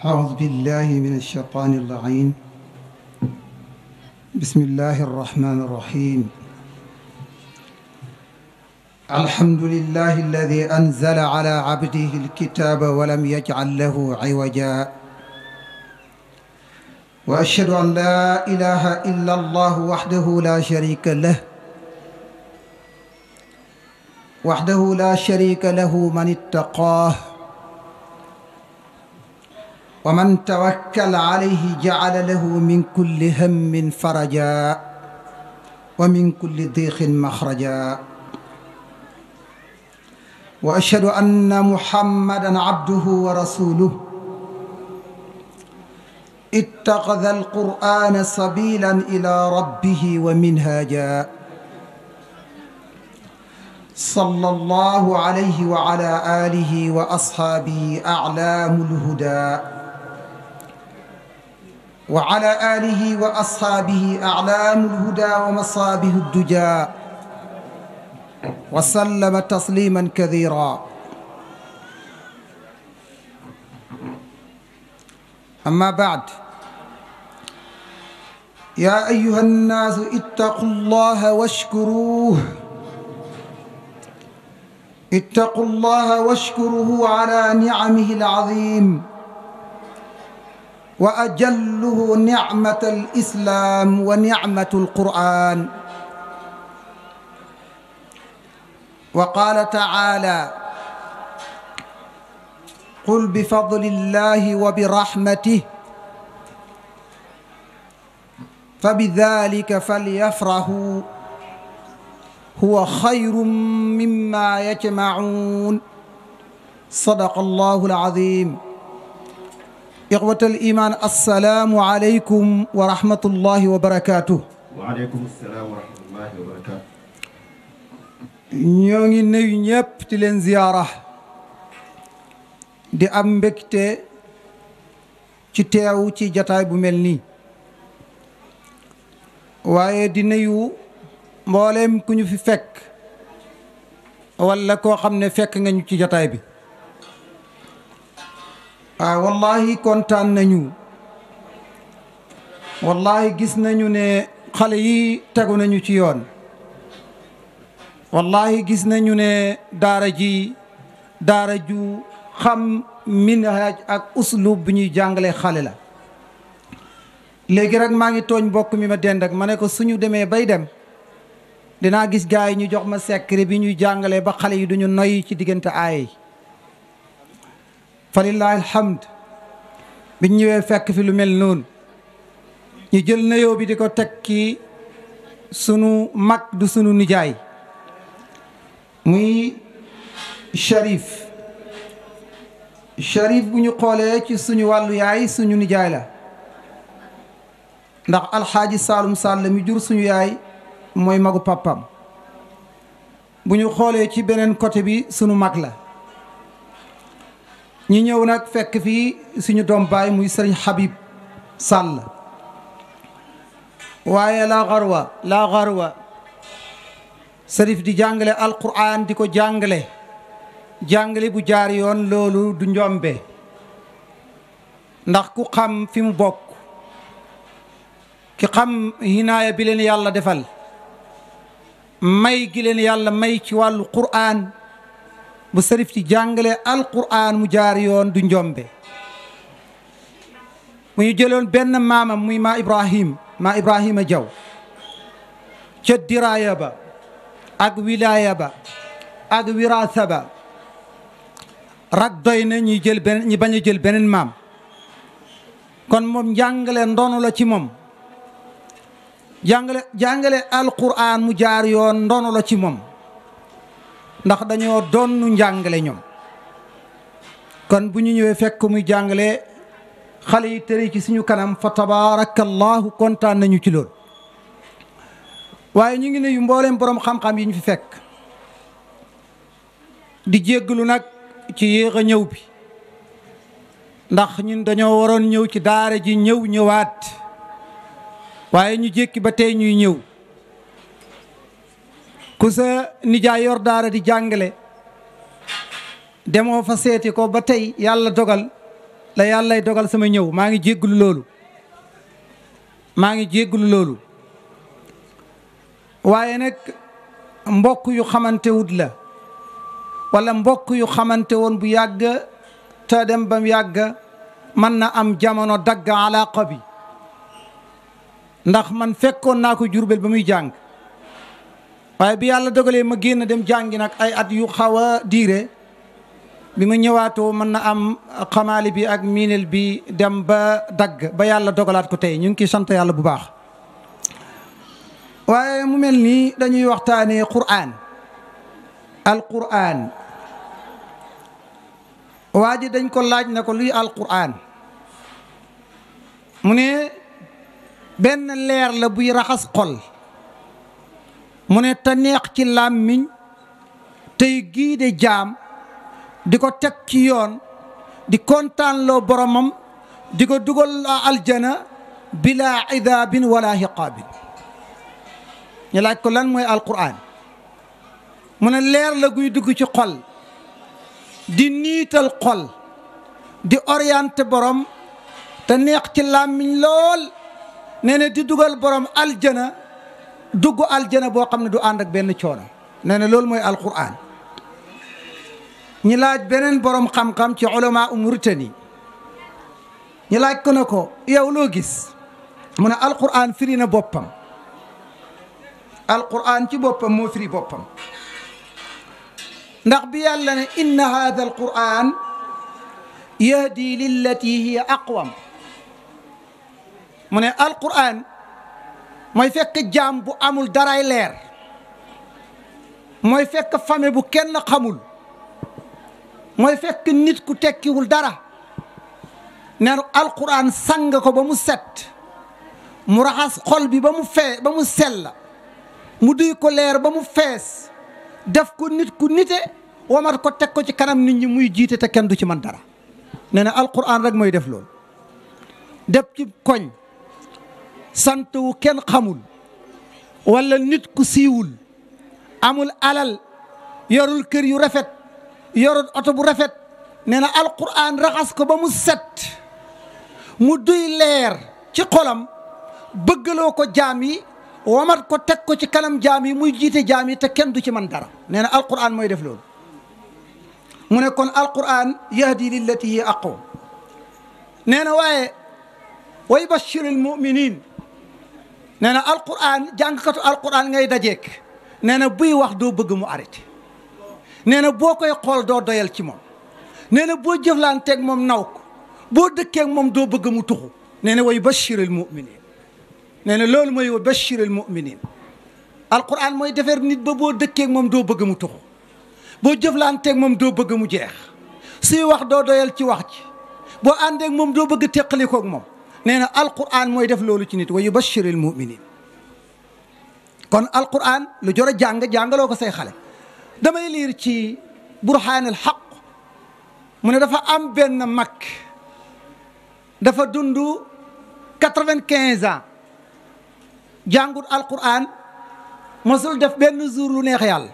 أعوذ بالله من الشيطان اللعين. بسم الله الرحمن الرحيم. الحمد لله الذي أنزل على عبده الكتاب ولم يجعل له عوجا، وأشهد أن لا إله إلا الله وحده لا شريك له من اتقاه ومن توكل عليه جعل له من كل هم فرجا ومن كل ضيق مخرجا، وأشهد أن محمدا عبده ورسوله اتخذ القرآن سبيلا إلى ربه ومنهاجا، صلى الله عليه وعلى آله وأصحابه أعلام الهدى ومصابه الدجى، وسلم تسليما كثيرا. أما بعد، يا أيها الناس اتقوا الله واشكروه على نعمه العظيم، وأجله نعمة الإسلام ونعمة القرآن. وقال تعالى: قل بفضل الله وبرحمته فبذلك فليفرحوا هو خير مما يجمعون. صدق الله العظيم. إخوة الإيمان، السلام عليكم ورحمة الله وبركاته. وعليكم السلام ورحمة الله وبركاته. ñoo ngi nuyu ñépp di leen ziyaara di am mbégte ci teew ci jataay bu mel nii, waaye di nuyu mboolem ku ñu fi fekk walla koo xam ne fekk nga ñu ci jataay bi. wallahi kontaan nañu, wallahi gis nañu ne xale yi tegu nañu ci yoon, wallahi gis nañu ne daara ju xam minhaj ak uslub bi ñuy jàngale xale la. léegi rek maa ngi tooñ mbokk mi ma dend ak ma ne ko suñu demee bay dem dinaa gis gars yi ñu jox ma secret bi ñuy jàngalee ba xale yi duñu noy ci diggante aaye yi. falillahi alhamd, biñ ñëwee fekk fi lu mel noonu ñu jël nuyoo bi di ko teg ci sunu mag du sunu nijaay muy Cherif bu ñu xoolee ci suñu wàllu yaay suñu nijaay la, ndax alxaaji Saalum Sall mi jur suñu yaay mooy magu pàppam. bu ñu xoolee ci beneen côté bi suñu mag la. ñu ñëw nag fekk fii suñu doom baay muy sëriñ Habib Sall, waaye la xarwa sërif di jàngale alquran di ko jàngale bu jaar yoon. loolu du njombe, ndax ku xam fi mu bokk, ki xam hinaaya bi leen yàlla defal, may gi leen yàlla may ci wàllu qur'an, bu sërif ci jàngale alqur'an mu jaar yoon du njombe. mu ñu jëloon benn maamam muy maa Ibrahima Jaw ca diraaya ba ak wilaaya ba ak wiraasa ba rak doy na ñi bañ a jël beneen maam. kon moom njàngale ndono la ci moom, jàngale alqur'an mu jaar yoon ndono la ci moom, ndax dañoo doonu njàngale ñoom. kon bu ñu ñëwee fekk muy jàngale xale yi tëri ci suñu kanam fa tabaarakallahu kontaan nañu ci lool. waaye ñu ngi nuyu mbooleem boroom xam-xam yi ñu fi fekk, di jéggalu nag ci yéex a ñëw bi, ndax ñun dañoo waroon ñëw ci daara ji ñëwaat, waaye ñu jékki ba tey ñuy ñëw. ku sa nijaay yor daara di jàngale demoo fa seeti ko ba tey yàlla dogal la yàllay dogal sama ñëw maa ngi jéggulu loolu waaye nag mbokk yu xamante wut la wala mbokk yu xamante woon bu yàgg te dem bam yàgg mën na am jamono dagg alaaqa bi ndax man fekkoon naa ko Jurbel ba muy jàng waaye bi yàlla dogalee ma génn dem jàngi nag ay at yu xaw a diire bi ma ñëwaatoo mën na am xamaali bi ak miinel bi dem ba dagg ba yàlla dogalaat ko tey ñu ngi ciy sant yàlla bu baax. waaye mu mel nii dañuy waxtaanee Qur'an alqur'an waa ji dañ ko laaj na ko luy alqur'an mu ne benn leer la buy raxas xol mu ne te neex ci làmmiñ tey giide jaam di ko teg ci yoon di kontaanloo boromam di ko dugal aljana bila idaabin wala hiqaabin ñu laaj ko lan mooy alqur'an mu ne leer la guy dugg ci xol di niital xol di orienté borom te neex ci làmmiñ lool nee na di dugal borom aljana dugg aljana boo xam ne du ànd ak benn coono nee na loolu mooy alqur'an ñi laaj beneen borom xam-xam ci ulama Mauritanie ñi laaj ko ne ko yow loo gis mu ne alqur'an firi na boppam alqur'an ci boppam moo firi boppam ndax bi yàlla ne inna hadha alqur'an yahdi lillati hiya aqwam mu ne alqur'an mooy fekk jaam bu amul daray leer mooy fekk famille bu kenn xamul mooy fekk nit ku tekkiwul dara ne alqur'an sang ko ba mu set mu raxas xol bi ba mu sell mu duy ko leer ba mu fees def ko nit ku nite wamat ko teg ko ci kanam nit ñi muy jiite te kenn du ci man dara nee na alqur'an rek mooy def loolu def ci koñ sant wu kenn xamul wala nit ku siiwul amul alal yorul kër yu rafet yorul oto bu rafet nee na alqur'an raxas ko ba mu set mu duy leer ci xolam bëggaloo ko jaam yi wamat ko teg ko ci kanam jaam yi muy jiite jaam yi te kenn du ci man dara nee na alqur'an mooy def loolu mu ne kon alqur'an yahdi lillati hiya aqwam nee na waaye wa yubashshirul mu'minin nee na alqur'an jàngkatu alqur'an ngay dajeek nee na buy wax doo bëgg mu arrêté nee na boo koy xool doo doyal ci moom nee na boo jëflanteeg moom naw ko boo dëkkeeg moom doo bëgg mu tuxu nee na wa yubashshirul mu'minin nee na loolu mooy wa bashiril muminin alquran mooy defar nit ba boo dëkkeeg moom doo bëgg mu tuxu boo jëflanteeg moom doo bëgg mu jeex suy wax doo doyal ci wax ci boo àndeeg moom doo bëgg teqalikoog moom nee na alquran mooy def loolu ci nit wa yubashiril muminin kon alquran lu jor a jàngaloo ko say xale damay liir ci burhaanul haq mu ne dafa am benn mag dafa dund 95 ans jàngut alquran mosul def benn jour lu neex yàlla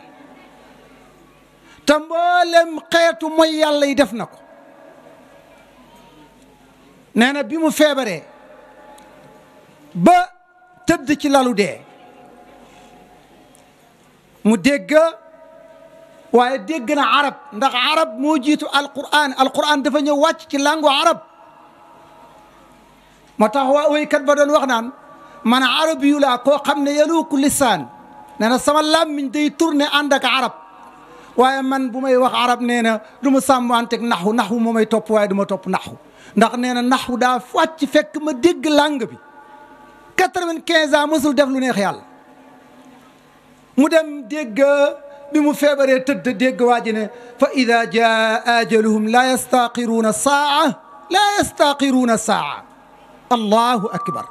te mboolem xeetu mooy yàlla yi def na ko nee na bi mu feebaree ba tëdd ci lalu dee mu dégg waaye dégg na arab ndax arab moo jiitu alquran dafa ñëw wàcc ci langue arab moo tax waa woykat ba doon wax naan man arabiyu laa koo xam ne yaluuku lisaan nee na sama làmmiñ day tourné ànd ak arab waaye man bu may wax arab nee na du ma sàmmanteeg naxu moo may topp waaye du ma topp naxu ndax nee na naxu daa wàcc fekk ma dégg langue bi 95 ans mosul def lu neex yàlla mu dem dégg bi mu feebaree tëdd dégg waa ji ne fa ida jaa ajaluhum laa yastaqiruuna saa allahu akbar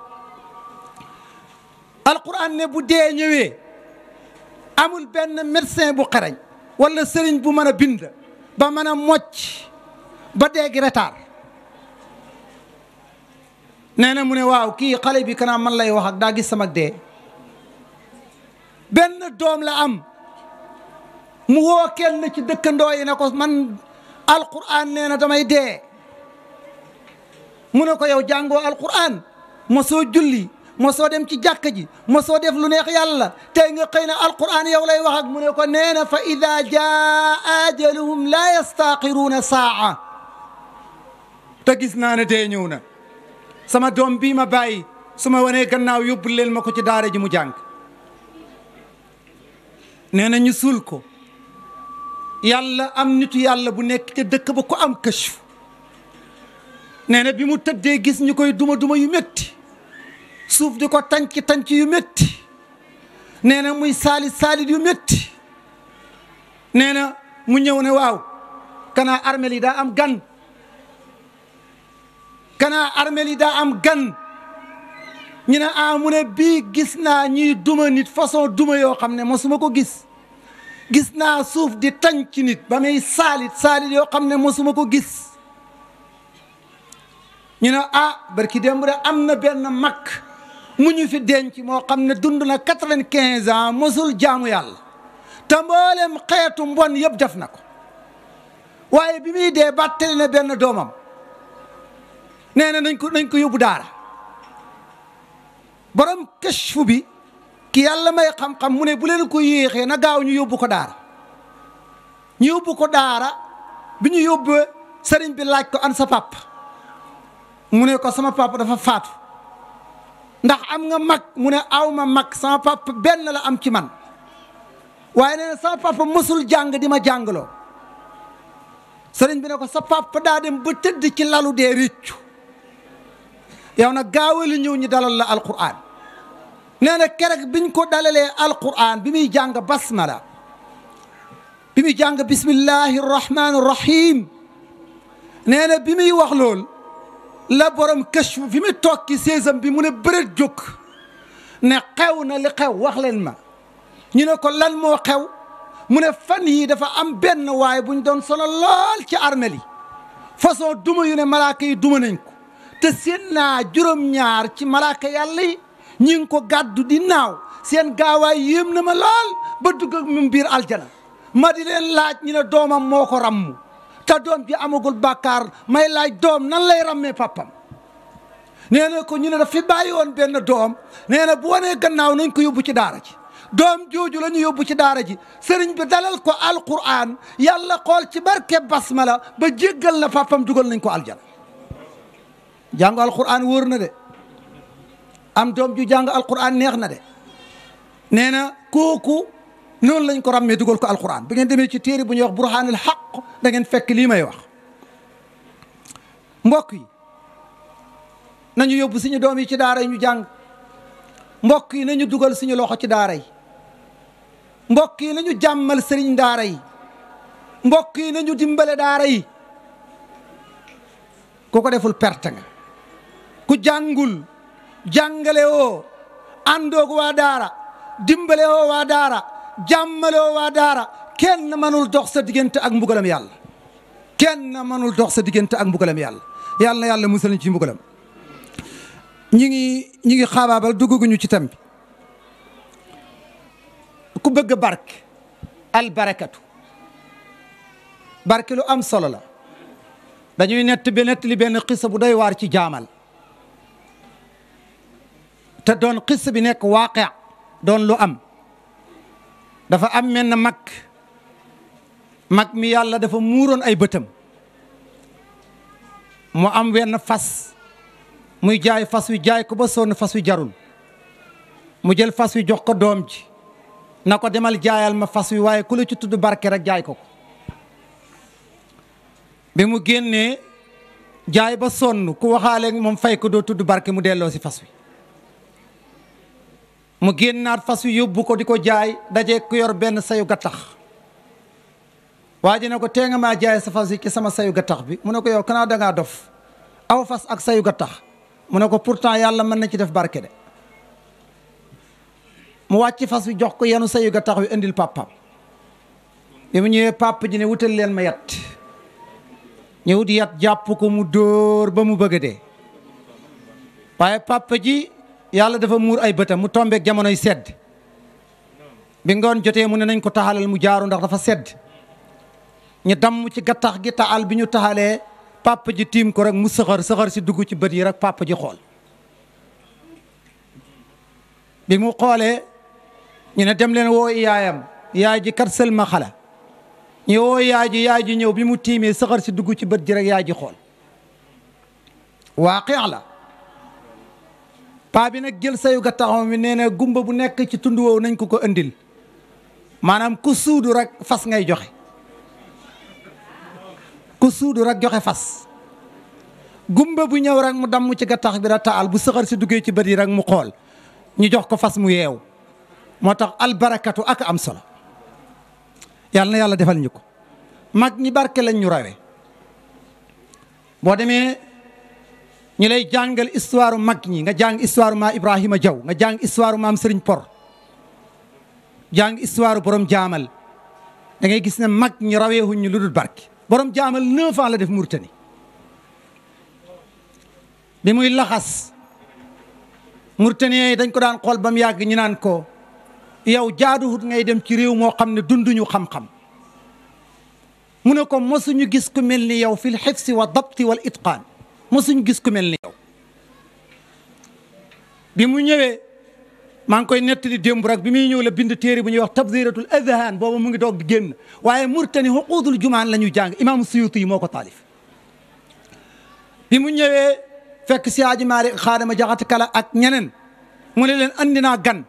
alquran ne bu dee ñëwee amul benn médecin bu xarañ wala sëriñ bu mën a bind ba mën a mocc ba dégg retard nee na mu ne waaw kii xale bi kanaa man lay wax ak daa gis sama dee benn doom la am mu woo kenn ci dëkkandoo yi ne ko man alquran nee na damay dee mu ne ko yow jàngoo alquran mosoo julli mosoo dem ci jàkka ji mosoo def lu neex yàlla tey nga xëy na alquran yow lay wax ak mu ne ko nee na fa ida jaa ajaluhum la yastaxiruuna saa te gis naa ne dee ñëw na sama doom bii ma bàyyi su ma wanee gannaaw yóbbul leen ma ko ci daara ji mu jàng nee na ñu suul ko yàlla am nitu yàlla bu nekk ca dëkk ba ko am kashf nee na bi mu tëddee gis ñu koy duma yu métti suuf di ko tànc yu métti nee na muy saalit yu métti nee na mu ñëw ne waaw kanaa armel yi daa am gan kanaa armel yi daa am gan ñu ne mu ne bii gis naa ñuy duma nit façon duma yoo xam ne mosuma ko gis naa suuf di tànc nit ba muy saalit yoo xam ne mosuma ko gis ñu ne barki démb de am na benn mag mu ñu fi denc moo xam ne dund na 95 ans mosul jaamu yàlla te mboolem xeetu mbon yëpp def na ko waaye bi muy dee bàttali na benn doomam nee na nañ ko yóbbu daara borom kashfu bi ki yàlla may xam-xam mu ne bu leen ko yéexee na gaaw ñu yóbbu ko daara ñu yóbbu ko daara bi ñu yóbbu sëriñ bi laaj ko an sa papa mu ne ko sama papa dafa faatu ndax am nga mag mu ne aw ma mag sama papa benn la am ci man waaye nee na sama papa mësul jàng di ma jàngaloo sëriñ bi ne ko sa papa daa dem ba tëdd ci lalu dee réccu yow nag gaawali ñëw ñu dalal la alquran nee na kerek biñ ko dalalee alquran bi muy jàng basmala bi muy jàng bismillahi rahmani rahim nee na bi muy wax lool la borom kashfu fi mu toog ci séesam bi mu ne bërët jóg ne xew na li xew wax leen ma ñu ne ko lan moo xew mu ne fan yii dafa am benn waaye buñ doon sonal lool ci armel yi façon duma yu ne malaaka yi duma nañ ko te seen naa juróom-ñaar ci malaaka yàlla yi ñi ngi ko gàddu di naaw seen gaawaay yéem na ma lool ba dugg ak mu biir aljana ma di leen laaj ñu ne doomam moo ko rammu te doom ji amagul bàkkaar may laaj doom nan lay rammee papam nee na ko ñu ne daf fi bàyyi woon benn doom nee na bu wanee gannaaw nañ ko yóbbu ci daara ji doom jooju la ñu yóbbu ci daara ji sëriñ bi dalal ko alquran yàlla xool ci barke basmala ba jéggal na papam dugal nañ ko aljana jàng alquran wóor na de am doom ju jàng alquran neex na de nee na kooku noonu lañ ko ràmmee dugal ko alquran bi ngeen demee ci téere bu ñuy wax burhaanul haqq da ngeen fekk lii may wax mbokk yi nañu yóbbu suñu doom yi ci daara yi ñu jàng mbokk yi nañu dugal suñu loxo ci daara yi mbokk yi nañu jàmmal sëriñ daara yi mbokk yi nañu dimbale daara yi ku ko deful perte nga ku jàngul jàngale woo àndoog waa daara dimbale woo waa daara jàmmale woo waa daara kenn mënul dox sa diggante ak mbugalam yàlla kenn mënul dox sa diggante ak mbugalam yàlla yàlla na yàlla musal ñu ci mbugalam ñi ngi xaabaabal dugguñu ci tam bi ku bëgg barke al barakatu barke lu am solo la dañuy nettali benn xissa bu doy waar ci jaamal te doon xissa bi nekk waaqi doon lu am dafa am menn mag mi yàlla dafa muuroon ay bëtam mu am wenn fas muy jaay fas wi jaay ko ba sonn fas wi jarul mu jël fas wi jox ko doom ji na ko demal jaayal ma fas wi waaye ku la ci tudd barke rek jaay ko bi mu génnee jaay ba sonn ku waxaale moom fay ko doo tudd barke mu delloo si fas wi mu génnaat fas wi yóbbu ko di ko jaay daje ku yor benn sayu gattax waa ji ne ko tee nga maa jaay sa fas wi ci sama sayu gattax bi mu ne ko yow kanaa dangaa dof aw fas ak sayu gattax mu ne ko pourtant yàlla mën na ci def barke de mu wàcc fas wi jox ko yenu sayu gattax wi indil papam bi mu ñëwee papa ji ne wutal leen ma yat ñëw di yat jàpp ko mu dóor ba mu bëgg a dee waaye papa ji yàlla dafa muur ay bëtam mu tombeek jamonoy sedd bi ngoon jotee mu ne nañ ko taxalal mu jaaru ndax dafa sedd ñu damm ci gattax gi taxal bi ñu taxalee papa ji tiim ko rek mu sëxër si dugg ci bët yi rek papa ji xool bi mu xoolee ñu ne dem leen woo yaayam yaay ji kat sëlma xala ñu woo yaay ji ñëw bi mu tiimee sëxër si dugg ci bët ji rek yaay ji xool waaqi la paa bi nag jël sayu ga taxaw mi nee na gumba bu nekk ci tund woowu nañ ko andil maanaam ku suudu rek fas ngay joxe ku suudu rek joxe fas gumba bu ñëw rek mu damm ci gattax bi da taal bu sëxër si duggee ci bët yi rek mu xool ñu jox ko fas mu yeew moo tax albarakatu ak am solo yàlla na yàlla defal ñu ko mag ñi barke lañ ñu rawe boo demee ñu lay jàngal histoire mag ñi nga jàng histoire ma Ibrahima Diaw nga jàng histoire maam Serigne Por jàng histoire borom jaamal da ngay gis ne mag ñi raweewuñ ñu lu dul barke borom jaamal 9 ans la def Mauritanie bi muy laxas Mauritanie yi dañ ko daan xool ba mu yàgg ñu naan ko yow jaaduwut ngay dem ci réew moo xam ne dunduñu xam-xam mu ne ko mosuñu gis ku mel ni yow fil xifsi wa dabti wal itqaan mosuñu gis ku mel ni yow bi mu ñëwee maa ngi koy nettali démb rek bi muy ñëw la bind téere bu ñuy wax tabziratul adhan boobu mu ngi doog di génn waaye Mauritanie xuquudul jumaan la ñuy jàng imaamu Suyuti yi moo ko taalif bi mu ñëwee fekk si Aji Maalik Xaadama Jaxate Kala ak ñeneen mu ne leen andi naa gan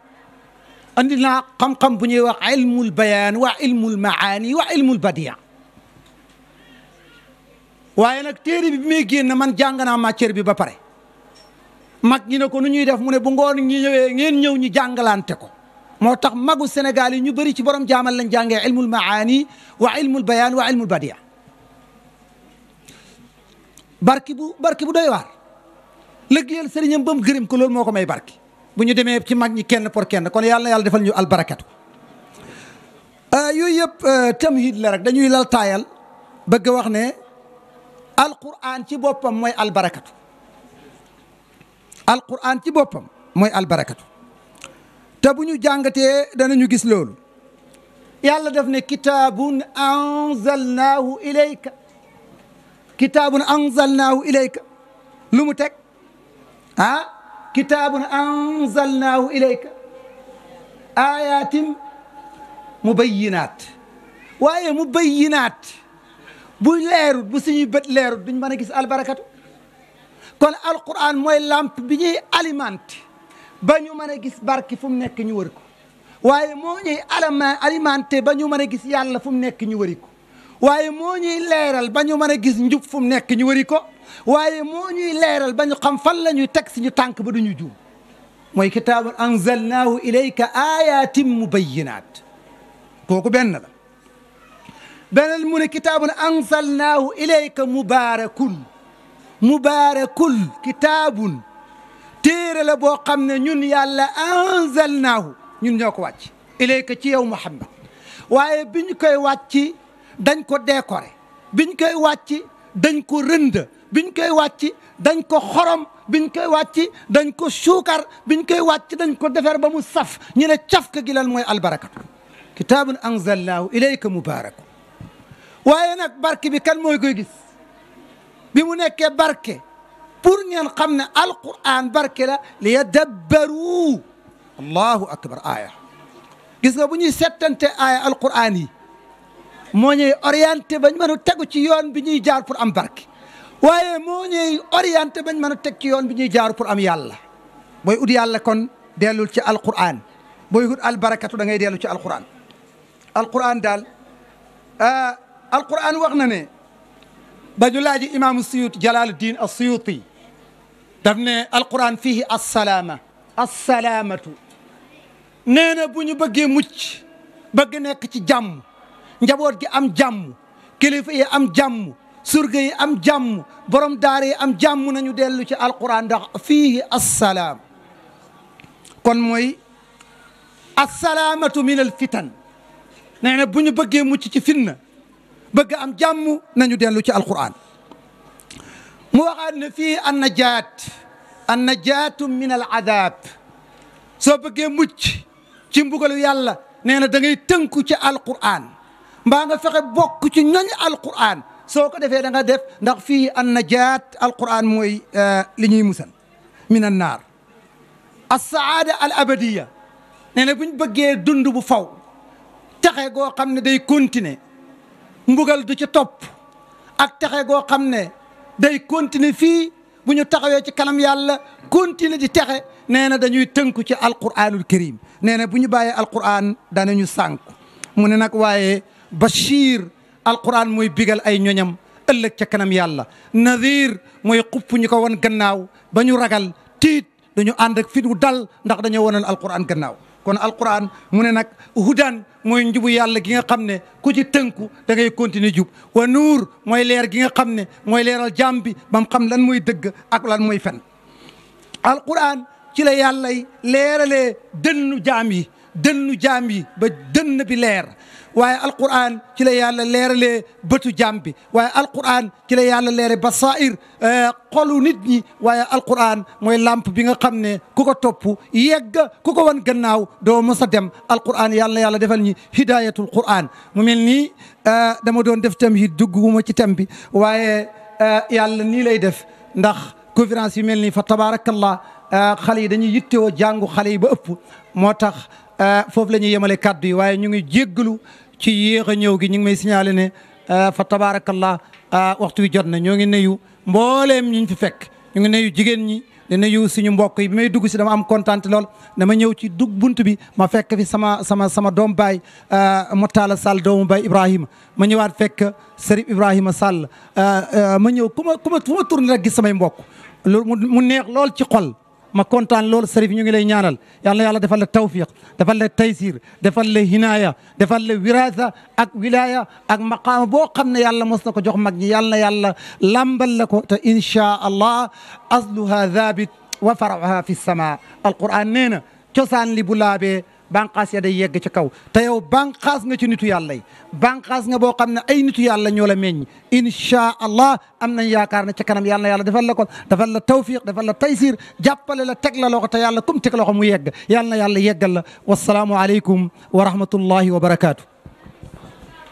andi naa xam-xam bu ñuy wax ilmul bayaan wa ilmul maani wa ilmul badia waaye nag téere bi may génn man jàng naa matière bi ba pare mag ñi ne ko nu ñuy def mu ne bu ngoon ñi ñëwee ngeen ñëw ñu jàngalante ko moo tax magu Sénégal yi ñu bëri ci borom jaamal lañ jàngee ilmul maani wa ilmul bayaan wa ilmul badia barki bu doy waar lëggéeyal sëriñam ba mu gërëm ko loolu moo ko may barki bu ñu demee ci mag ñi kenn pour kenn kon yàlla na yàlla defal ñu albarakatu yooyu yëpp tamhid la rek dañuy lal taayal bëgg wax ne alquran ci boppam mooy albarakatu alquran ci boppam mooy albarakatu te bu ñu jàngatee danañu gis loolu yàlla def ne kitaabun anzalnaahu ilayka kitaabun anzalnaahu ilayka lu mu teg kitaabun anzalnaahu ilayka ayatin mubayyinaat waaye mubayyinaat bu leerut bu suñuy bët leerut duñ mën a gis albarakatu kon alquran mooy lampe bi ñuy alimenté ba ñu mën a gis barki fu mu nekk ñu wër ko waaye moo ñuy alimenté ba ñu mën a gis yàlla fu mu nekk ñu wëri ko waaye moo ñuy leeral ba ñu mën a gis njub fu mu nekk ñu wëri ko waaye moo ñuy leeral ba ñu xam fan la ñuy teg suñu tànk ba duñu juum mooy kitaabun anzalnaahu ilayka ayatin mubayyinaat kooku benn la beneen mu ne kitaabun anzalnaahu ilayka mubaarakun kitaabun téere la boo xam ne ñun yàlla anzalnaahu ñun ñoo ko wàcc ilayka ci yow Muhammad waaye biñ koy wàcc dañ ko décoré biñ koy wàcc dañ ko rënd biñ koy wàcc dañ ko xorom biñ koy wàcc dañ ko suukar biñ koy wàcc dañ ko defar ba mu saf ñu ne cafka gi lan mooy albarakatu kitaabun anzalnaahu ilayka mubaarakun waaye nag barke bi kan mooy koy gis bi mu nekkee barke pour ngeen xam ne alquran barke la li yadabbaru allahu akbar aaya gis nga bu ñuy settante aaya alquran yi moo ñuy orienté bañ mën a tegu ci yoon bi ñuy jaar pour am barke waaye moo ñuy orienté bañ mën a teg ci yoon bi ñuy jaar pour am yàlla booy ut yàlla kon dellul ci alquran booy ut albarakatu da ngay dellu ci alquran alquran daal alquran wax na ne ba ñu laaji imaamu Suyuti Jalaaluddin as-Suyuti daf ne alquran fihi assalaamatu nee na bu ñu bëggee mucc bëgg nekk ci jàmm njaboot gi am jàmm kilifa yi am jàmm surga yi am jàmm borom daara yi am jàmm nañu dellu ci alquran ndax fiihi assalaam kon mooy assalaamatu min al fitan nee na bu ñu bëggee mucc ci fitna bëgg am jàmm nañu dellu ci alquran mu waxaat ne fii annajaatu min al adab soo bëggee mucc ci mbugalu yàlla nee na da ngay tënku ci alquran mbaa nga fexe bokk ci ñoñ alquran soo ko defee da nga def ndax fii an najaat alquran mooy li ñuy musal min an naar as-saada al abadiya nee na buñ bëggee dund bu faw texe goo xam ne day continuer mbugal du ci topp ak texe goo xam ne day continuer fii bu ñu taxawee ci kanam yàlla continuer di texe nee na dañuy tënku ci alquranul karim nee na bu ñu bàyyee alquran danañu sànku mu ne nag waaye bashir alquran mooy bigal ay ñoñam ëllëg ca kanam yàlla nadir mooy xupp ñu ko won gannaaw ba ñu ragal tiit dañu ànd ak fit wu dal ndax dañoo wonoon alquran gannaaw kon alquran mu ne nag hudan mooy njubu yàlla gi nga xam ne ku ci tënku da ngay continuer jub wa nuur mooy leer gi nga xam ne mooy leeral jaam bi ba mu xam lan mooy dëgg ak lan mooy fen alquran ci la yàllay leeralee dënnu jaam yi ba dënn bi leer waaye alquran ci la yàlla leeralee bëtu jaam bi waaye alquran ci la yàlla leere basair xolu nit ñi waaye alquran mooy lamp bi nga xam ne ku ko topp yegg ku ko wan gannaaw doo mos a dem alquran yàlla defal ñi hidayatul quran mu mel nii dama doon def tam yi dugguma ci tem bi waaye yàlla nii lay def ndax conférence yu mel nii fa tabarakallah xale yi dañuy yittewoo jàngu xale yi ba ëpp moo tax foofu la ñuy yemale kàddu yi waaye ñu ngi jéggalu ci yéex a ñëw gi ñu ngi may signalé ne fa tabarakallah waxtu wi jot na ñoo ngi nuyu mbooleem ñu fi fekk ñu ngi nuyu jigéen ñi di nuyu suñu mbokk yi bi may dugg si dama am kontaan lool dama ñëw ci dugg bunt bi ma fekk fi sama doom baay Motala Sall doomu baay Ibrahima ma ñëwaat fekk Serif Ibrahima Sall ma ñëw fu ma tourné rek gis samay mbokk loolu mu neex lool ci xol ma kontaan loolu Serif ñu ngi lay ñaanal yàlla yàlla defal la tawfiq defal la taysir defal la hinaya defal la wirasa ak wilaya ak maqaama boo xam ne yàlla mos na ko jox mag ñi yàlla na yàlla lambal la ko te inchaa allah asluha dhabit wa faraha fi sama alquran nee na cosaan li bu laabee banqaas ya day yegg ci kaw te yow banqaas nga ci nitu yàlla yi banqaas nga boo xam ne ay nitu yàlla ñoo la meññ inchaa allah am nañ yaakaar ne ca kanam yàlla na yàlla defal la ko defal la tawfiq defal la taysir jàppale la teg la loxo te yàlla kum teg loxo mu yegg yàlla na yàlla yeggal la wasalaamu aleykum wa rahmatullahi wa barakaatu.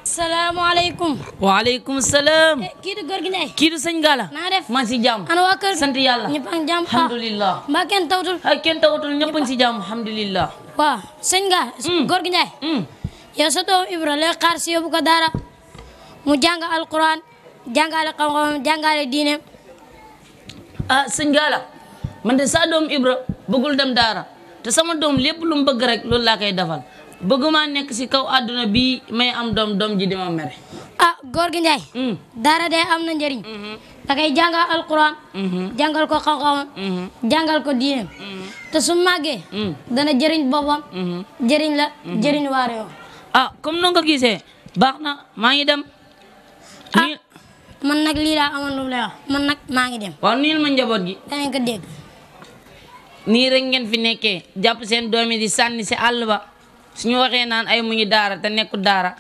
salaamaaleykum. waaleykum salaam. kii du góor gi Ndiaye. kii du sëñ Gala. naa def maa ngi si jàmm. ana waa kër sant yàlla. ñëpp a ngi jàmm. alhamdulilah. mbaa kenn tawtul. ay kenn tawatul ñëpp a ngi si jàmm alhamdulilah. waaw sëñ Ga. góor gi Ndiaye. yow sa doom Ibra lay xaar si yóbbu ko daara mu jàng alquran jàngale xam-xam jàngale diine. ah sëñ Gala man de sa doom Ibra bëggul dem daara te sama doom lépp lu mu bëgg rek loolu laa koy defal bëgguma nekk si kaw àdduna bi may am doom ji di ma mere. ah góor gi Ndiaye. daara de am na njëriñ. da koy jàngal alquran. jàngal ko xam-xamam. jàngal ko diine. te su màggee. dana jëriñ boppam. jëriñ la jëriñ waa réew. ah comme noonu nga gisee baax na maa ngi dem. man nag lii laa amoon lu lay wax man nag maa ngi dem. waaw nuyul ma njaboot gi. danañ ko dégg. nii rek ngeen fi nekkee jàpp seen doom yi di sànni si àll ba suñu waxee naan ay mu ngi daara te nekku daara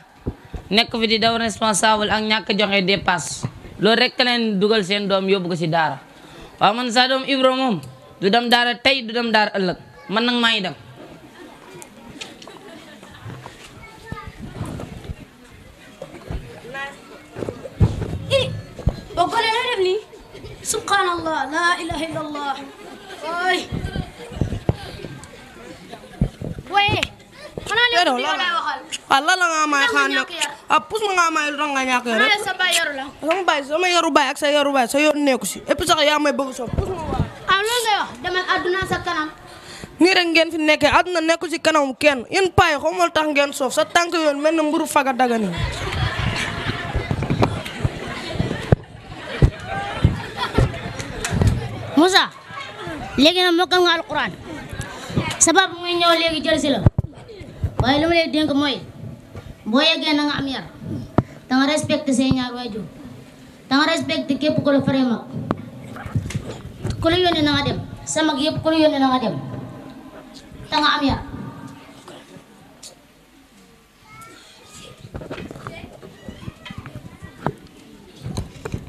nekk fi di daw responsable ak ñàkk joxe dépasse loolu rek leen dugal seen doom yóbbu ko si daara waaw man sa doom Ibra moom du dem daara tey du dem daara ëllëg man nag maa ngi dem. boo ko leen def nii subhanallah la ilaha illallah ay waye xanaa léegi di wala waxal Allah la nga may xaan nak pus ma nga may lu nga ñak rek sa bay yoru la sama yoru bay ak sa yoru bay sa yoon neeku ci et puis sax yaa may bëgg so pus ma wa loolu ngay wax demal aduna sa kanam nii rek ngeen fi nekkee aduna nekku ci kanam kenn yéen paay xamal tax ngeen soof sa tànk yoon mel na mburu faga dagani Moussa léegi nag mokkal nga alquran sabab muy ñëw léegi jël si la waaye lu ma lay dénk mooy boo yeggee na nga am yar da nga respecté say ñaar waajur da nga respecté képp ku la faree mag ku la yónnee na nga dem sa mag yëpp ku la yónnee na nga dem da nga am yar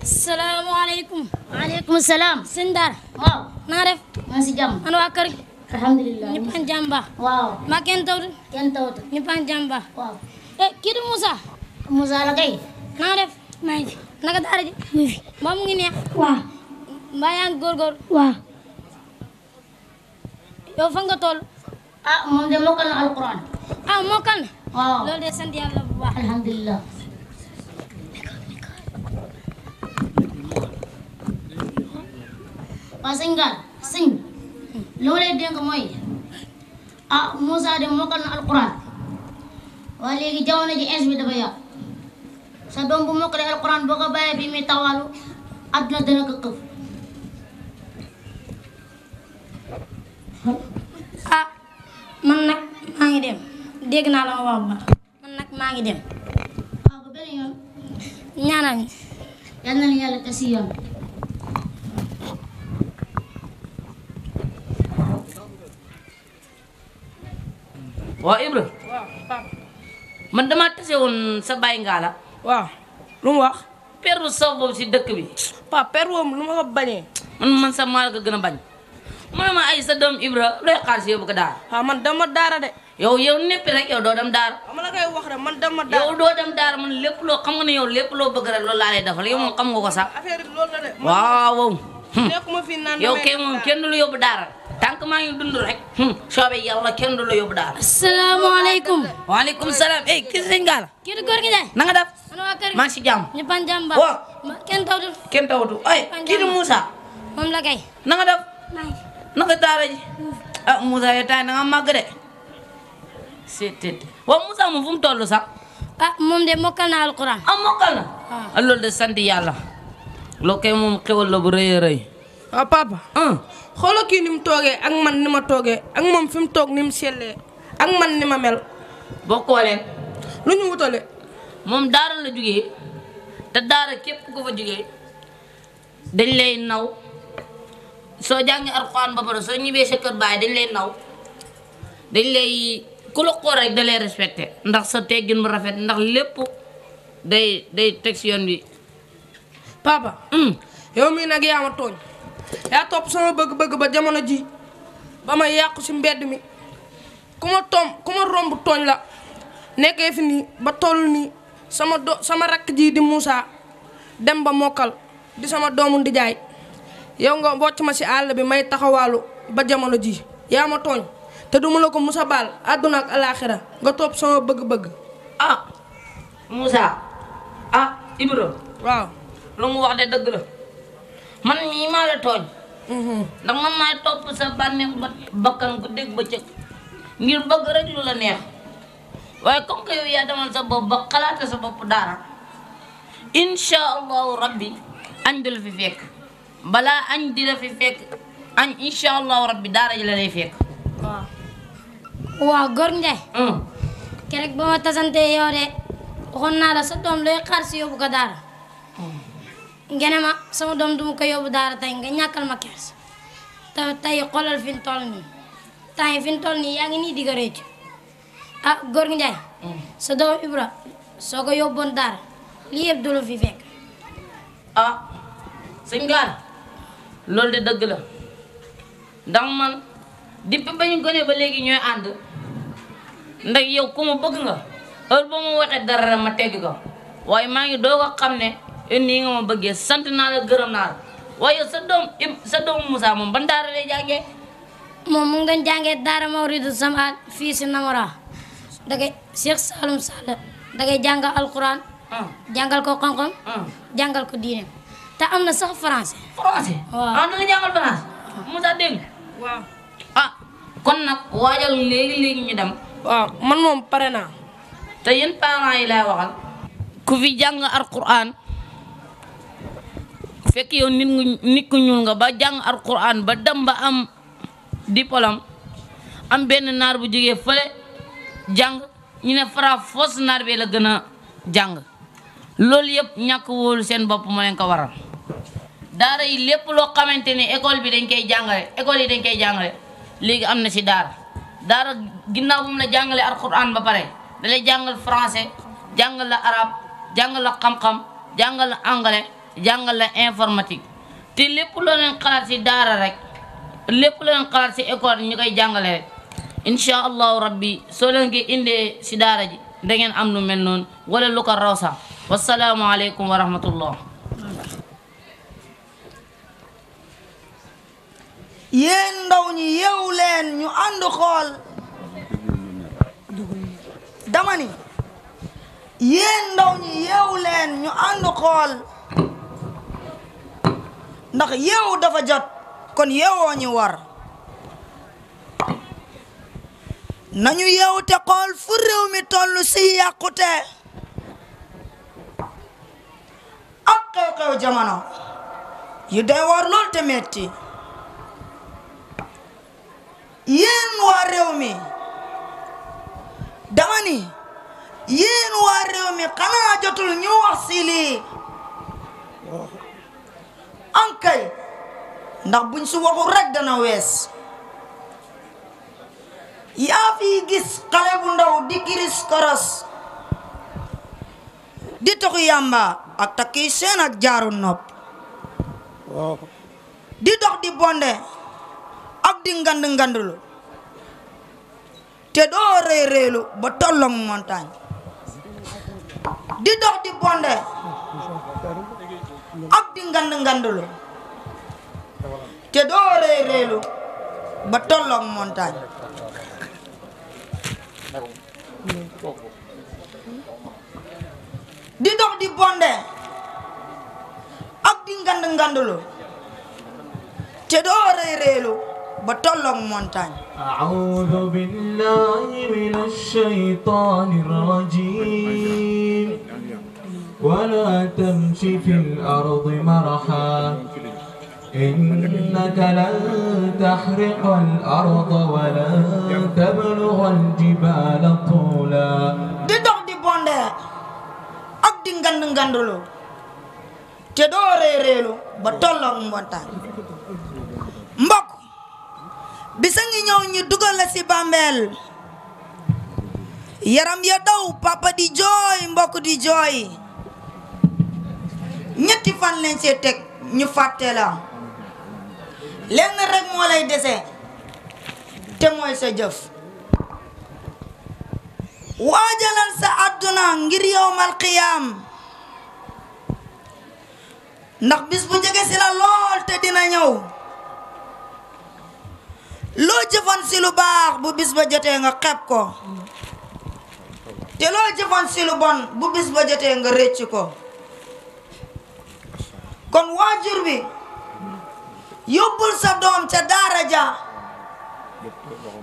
salaamaaleykum. waaleykum salaam. sëñ Dar. waaw na nga def. maa ngi si jàmm. ana waa kër gi. alhamdulilah ñëpp a ngi jàmm ba. waaw. maa kenn tawtu. kenn tawtu. ñëpp a ngi jàmm ba. waaw. kii di Moussa. Moussa la kay. na nga def. maa ngi fi. naka daara ji moom mu ngi neex waaw mbaa yaa ngi góorgóorlu waaw yow fa nga toll moom de mokkal na alquran mokkal na waaw loolu de sant yàlla bu baax alhamdulilah waaw sëñ Gaal sëñ lu ma lay dénk mooy Moussa de mokkal na alquran waaye léegi jamono ji ins bi dafa yàqu sa doom bu mokkalee alquran boo ko bàyyee bi muy tawalu adduna dana ko këf man nag maa ngi dem dégg naa la ma wax bu baax man nag maa ngi dem waaw ba benn yoon ñaanal ñu yal na leen yàlla te si yoon waaw Ibra waaw papa man dama tase woon sa baay ngaala waaw lu mu wax peru sow boobu si dëkk bi papa père woom lu ma ko bañee man sa maa la ko gën a bañ mu ne ma ay sa doom Ibra looy xaar si yóbbu ko daara man dama daara de yow néppi rek yow doo dem daara ama la koy wax rek man dama daara yow doo dem daara man lépp loo xam nga ne yow lépp loo bëgg rek loolu laa lay defal yow moom xam nga ko sax affaire yi loolu la de waaw nekkuma fi naan yow kay moom kenn du la yóbbu daara tant que maa ngi dund rek soobee yàlla kenn du la yóbbu daara asalaamaaleykum waaleykum salaam kii sëñ Gaala kii di góor gi de na nga def man waa kër gi maa ngi si jàmm ñu pan jàmm ba waaw kenn tawtul kenn tawatu ay kii di Moussa moom la kay na nga def naka daara ji Moussa yow tay na nga màgg de c'est waaw Moussa moom fu mu toll sax moom de mokkal na alquran mokkal na loolu de sant yàlla loo koy moom xewal la bu rëy a rëy papa xoolal kii ni mu toogee ak man ni ma toogee ak moom fi mu toog ni mu sellee ak man ni ma mel bokkoo leen lu ñu wutale moom daara la jugee te daara képp ku fa jugee dañ lay naw soo jàngi alxuraan ba pare soo ñibbee sa kër baay dañ lay naw dañ lay ku la xool rek da lay respecté ndax sa teggin bu rafet ndax lépp day teg si yoon bi papa yow mii nag yaa ma tooñ yaa topp sama bëgg-bëgg ba jamono ji ba ma yàqu si mbedd mi ku ma romb tooñ la nekkee fi nii ba toll nii sama rakk ji di Moussa dem ba mokkal di sama doomu ndijaay yow nga wocc ma si àll bi may taxawaalu ba jamono ji yaa ma tooñ te duma la ko Moussa baal àdduna ak alaaxira nga topp sama bëgg-bëgg Moussa Ibra waaw lu mu wax de dëgg la man mii maa la tooñ ndax man maay topp sa bànneex bakkan gu dégg ba cëg ngir bëgg rek lu la neex waaye comme que yow yaa demal sa bopp ba xalaate sa bopp daara insha allahu rabbi añ du la fi fekk balaa añ di la fi fekk añ insha allahu rabbi daara ji la lay fekk waaw góor Njaay keroog ba ma tasante yow de waxoon naa la sa doom looy xaar si yóbbu ko daara ngene ma sama doom duma ko yóbbu daara tey nga ñàkkal ma kers te tey xoolal fi mu toll nii temps yi fi mu toll nii yaa ngi nii digga réccu góor Njaay sa doom Ibra soo ko yóbboon daara lii yëpp du la fi fekk sëñ Gaal loolu de dëgg la ndax man depuis ba ñu gone ba léegi ñooy ànd ndax yow ku ma bëgg nga heure ba mu waxee dara ma tegg ko waaye maa ngi doog a xam ne nii nga ma bëggee sant naa la gërëm naa la waaye sa doom Moussa moom ban daara lay jàngee moom mu ngi doon jàngee daara Mawridu Sama fii si Namora dangay Cheikh Saloum Sall dangay jàngal alquran jàngal ko xam-xam jàngal ko diine te am na sax français waaw danga jàngal français Moussa dégg waaw kon nag waajal léegi ñu dem waaw man moom pare naa te yéen parents yi lay waxal ku fi jàng alquran fekk yow nit ku ñuul nga ba jàng alquran ba dem ba am diplôme am benn naar bu jógee fële jàng ñu ne fara fos naar bi la gën a jàng loolu yëpp ñàkk wóolu seen bopp moo leen ko waral daara yi lépp loo xamante ne école bi dañ koy jàngale école yi dañ koy jàngale léegi am na ci daara ginnaaw bu mu la jàngale alquran ba pare da lay jàngal français jàngal la arabe jàngal la xam-xam jàngal la anglais jàngal la informatique te lépp loo leen xalaat ci daara rek lépp loo leen xalaat ci école ñu koy jàngale rek insha allahu rabbi soo leen koy indee ci daara ji da ngeen am lu mel noonu wala lu ko raw sax wasalaamu aleykum wa rahmatullah. yéen ndaw ñi yeewu leen ñu ànd xool dama ni yéen ndaw ñi yeewu leen ñu ànd xool ndax yeewu dafa jot kon yeewoo ñu war nañu yeewu te xool fu réew mi toll si yàqute ak xew-xew jamono yu doy war lool te metti yéen waa réew mi dama ni yéen waa réew mi xanaa jotul ñu wax si lii ankay ndax buñ su waxul rek dana wees yaa fi gis xale bu ndaw di kiris koros di toxu yamba ak takki seen ak jaaru nopp di dox di bonde ak di ngandulu te doo réeréelu ba tolloog montagne di dox di bonde ak di ngandulu te doo réeréelu ba tolloog montagne di dox di bonde ak di ngandulu te doo réeréelu ba tolloog montagne. أعوذ بالله من الشيطان الرجيم ولا تمش في الأرض مرحا إنك لن تحرق الأرض ولن تبلغ الجبال طولا. di dox di bonde ak di ngandulu te doo réeréelu ba tolloog montagne. mbokk bisa ngi ñëw ñu dugal la ci bàmmeel yaram ya daw papa di jooy mbokk di jooy ñetti fan leen see teg ñu fàtte la lenn rek moo lay dese te mooy sa jëf waajalal sa àdduna ngir yowmal qiyaam ndax bis bu jege si la lool te dina ñëw loo jëfan si lu baax bu bis ba jotee nga xeeb ko te loo jëfan si lu bon bu bis ba jotee nga rëcc ko kon waajur bi yóbbul sa doom ca daara ja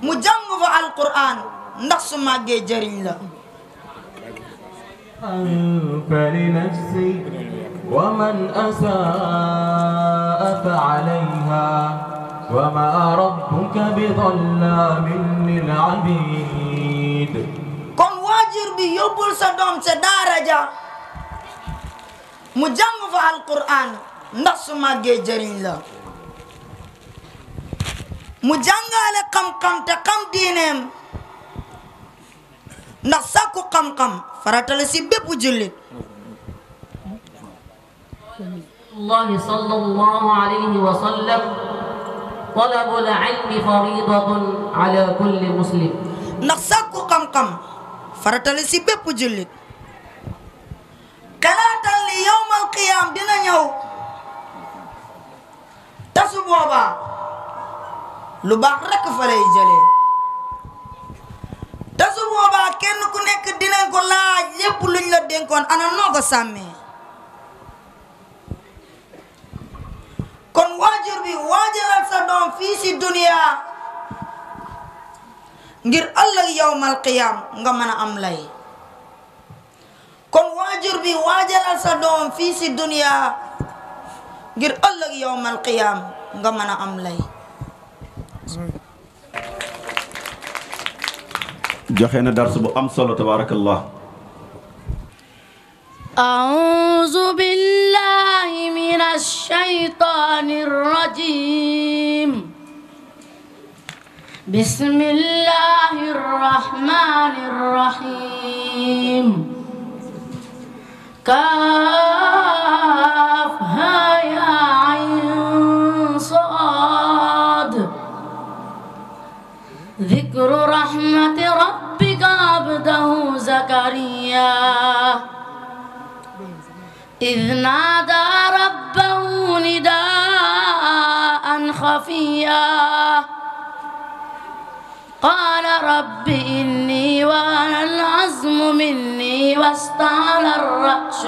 mu jàng fa alquran ndax su màggee jëriñ la فلنفسي ومن أساء فعليها وما ربك بظلام للعبيد. kon waajur bi yóbbul sa doom ca daara ja mu jàng fa alquran ndax su màggee jëriñ la mu jàngale xam-xam te xam diineem ndax sàkku xam-xam farata la si bépp jullit. الله صلى الله عليه وسلم طلب العلم فريضة على كل مسلم. ndax sàkku xam-xam farata la si bépp jullit. xalaatal ni yawmal qiyaam dina ñëw tasu boobaa lu baax rekk fa lay jëlee tasu boobaa kenn ku nekk dinañ ko laaj lépp luñ la dénkoon ana noo ko sàmmee. kon waajur bi waajalal sa doom fii si duniya ngir ëllëg yawmal qiyaam nga mën a am lay. kon waajur bi waajalal sa doom fii si duniya ngir ëllëg yawmal qiyaam nga mën a am lay. joxe na dars bu am solo tabarakallah. أعوذ بالله من الشيطان الرجيم بسم الله الرحمن الرحيم كافها يا عين صاد ذكر رحمة ربك عبده زكريا إذ نادى ربه نداء خفيا قال رب إني وأنا العظم مني واستعل الرأس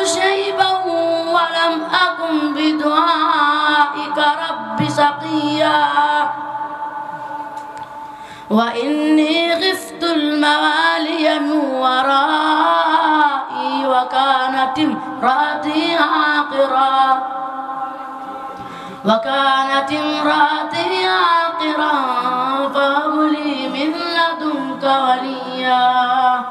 شيبا ولم أكن بدعائك رب شقيا وإني خفت الموالي من ورائي وكانت امرأتي عاقرا فهب لي من لدنك وليا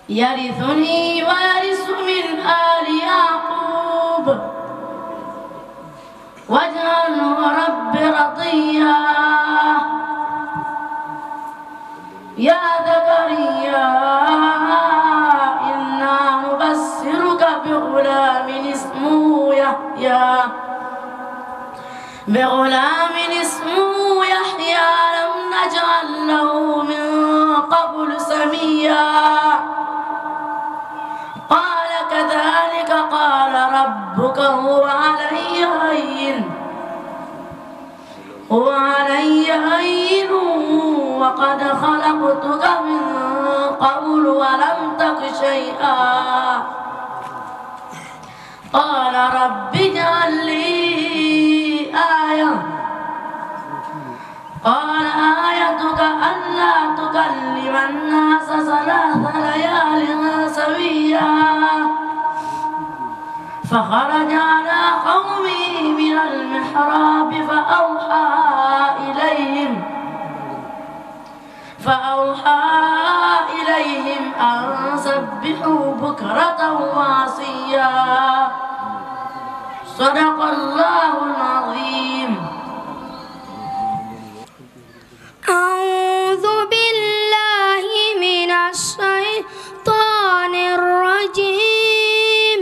يرثني ويرث من آل يعقوب واجعله رب رضيا يا زكريا إنا نبشرك بغلام اسمه يحيى لم نجعل له من قبل سميا قال كذلك قال ربك هو علي هين وقد خلقتك من قبل ولم تك شيئا قال رب اجعل لي آية قال آيتك ألا تكلم الناس 3 ليال سويا فخرج على قومه من المحراب فأوحى إليهم أن سبحوا بكرة وعشيا صدق الله العظيم. أعوذ بالله من الشيطان الرجيم.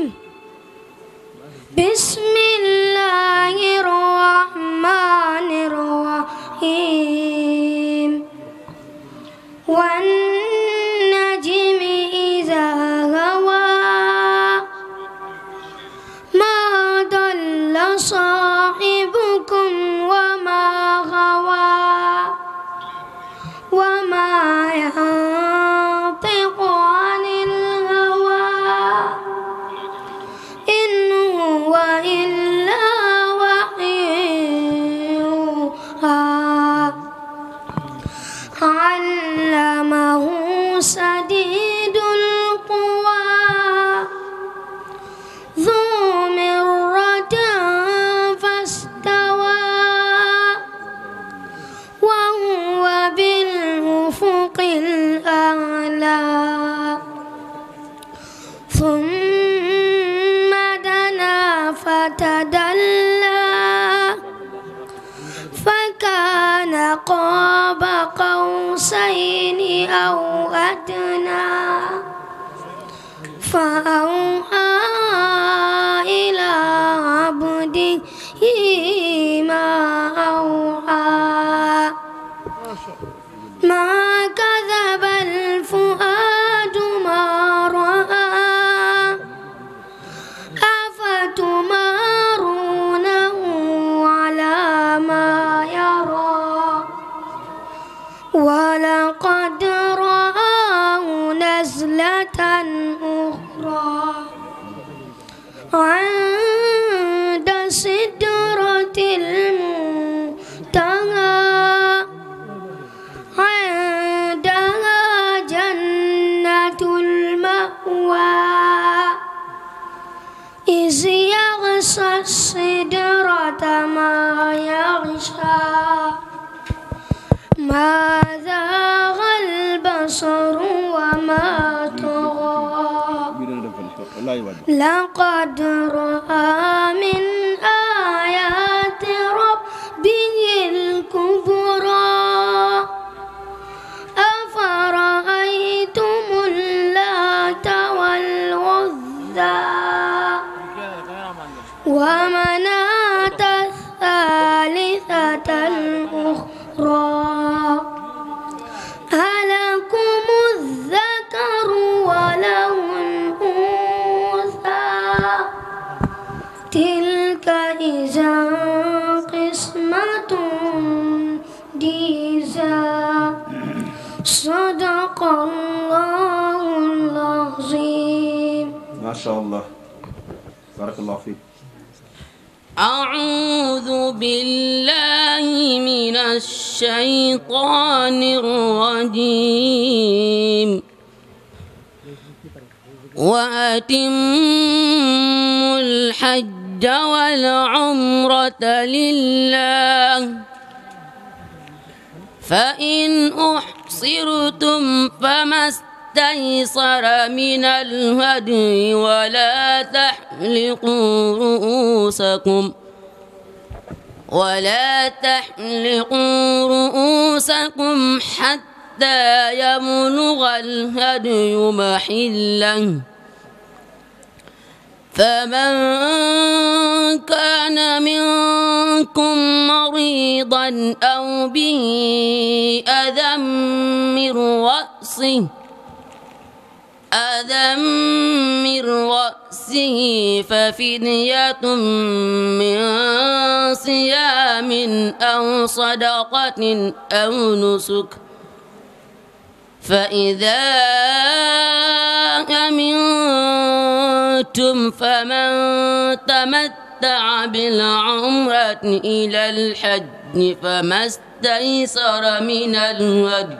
بسم الله الرحمن الرحيم. والنجم إذا هوى ما ضل صاحبكم وما غوى وما ينطق عن الهوى إن هو إلا وحي يوحى علمه شديد القوى ذو مرة فاستوى وهو بالأفق الأعلى ثم دنا فتدلى فكان قاب قوسين أو أدنى فأوحى إلى عبده ما أوحى ما كذب الفؤاد ما رأى أفتمارونه على ما يرى ولقد رآه نزلة أخرى عند سدرة المنتهى عندها جنة المأوى إذ يغشى السدرة ما يغشى ما زاغ البصر وما طغى لقد رأى من آيات ربه الكبرى أفرأيتم اللات والعزى ومناة الثالثة الأخرى تلك إذا قسمة ضيزى صدق الله العظيم. ما شاء الله، بارك الله فيك. أعوذ بالله من الشيطان الرجيم. وأتموا الحج والعمرة لله فإن أحصرتم فما استيسر من الهدي ولا تحلقوا رؤوسكم حتى يبلغ الهدي محله فمن كان منكم مريضا أو به أذى من رأسه ففدية من صيام أو صدقة أو نسك فإذا أمنتم فمن تمتع بالعمرة إلى الحج فما استيسر من الهدي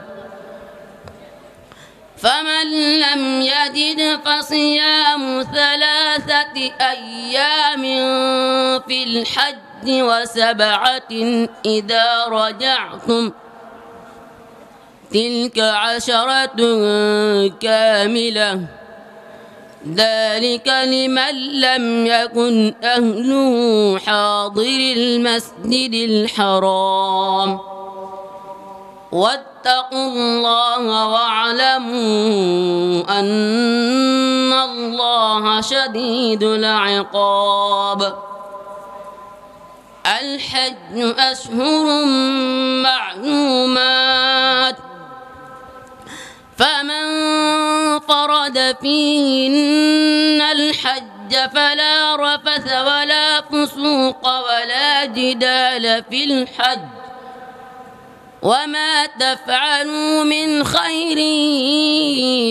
فمن لم يجد فصيام 3 أيام في الحج و7 إذا رجعتم تلك 10 كاملة ذلك لمن لم يكن أهله حاضر المسجد الحرام واتقوا الله واعلموا أن الله شديد العقاب. الحج أشهر معلومات فمن فرد فيهن الحج فلا رفث ولا فسوق ولا جدال في الحج وما تفعلوا من خير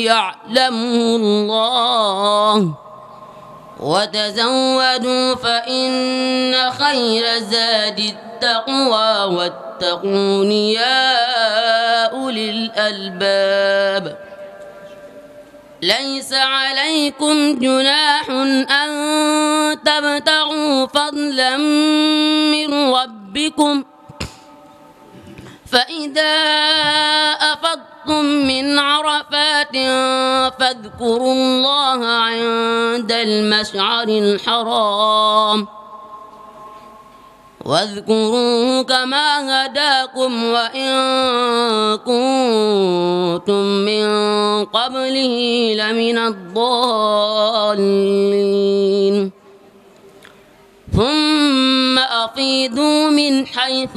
يعلمه الله وتزودوا فإن خير زاد التقوى واتقون يا أولي الألباب. ليس عليكم جناح أن تبتغوا فضلا من ربكم فإذا أفضتم من عرفات فاذكروا الله عند المشعر الحرام واذكروه كما هداكم وإن كنتم من قبله لمن الضالين. ثم أفيضوا من حيث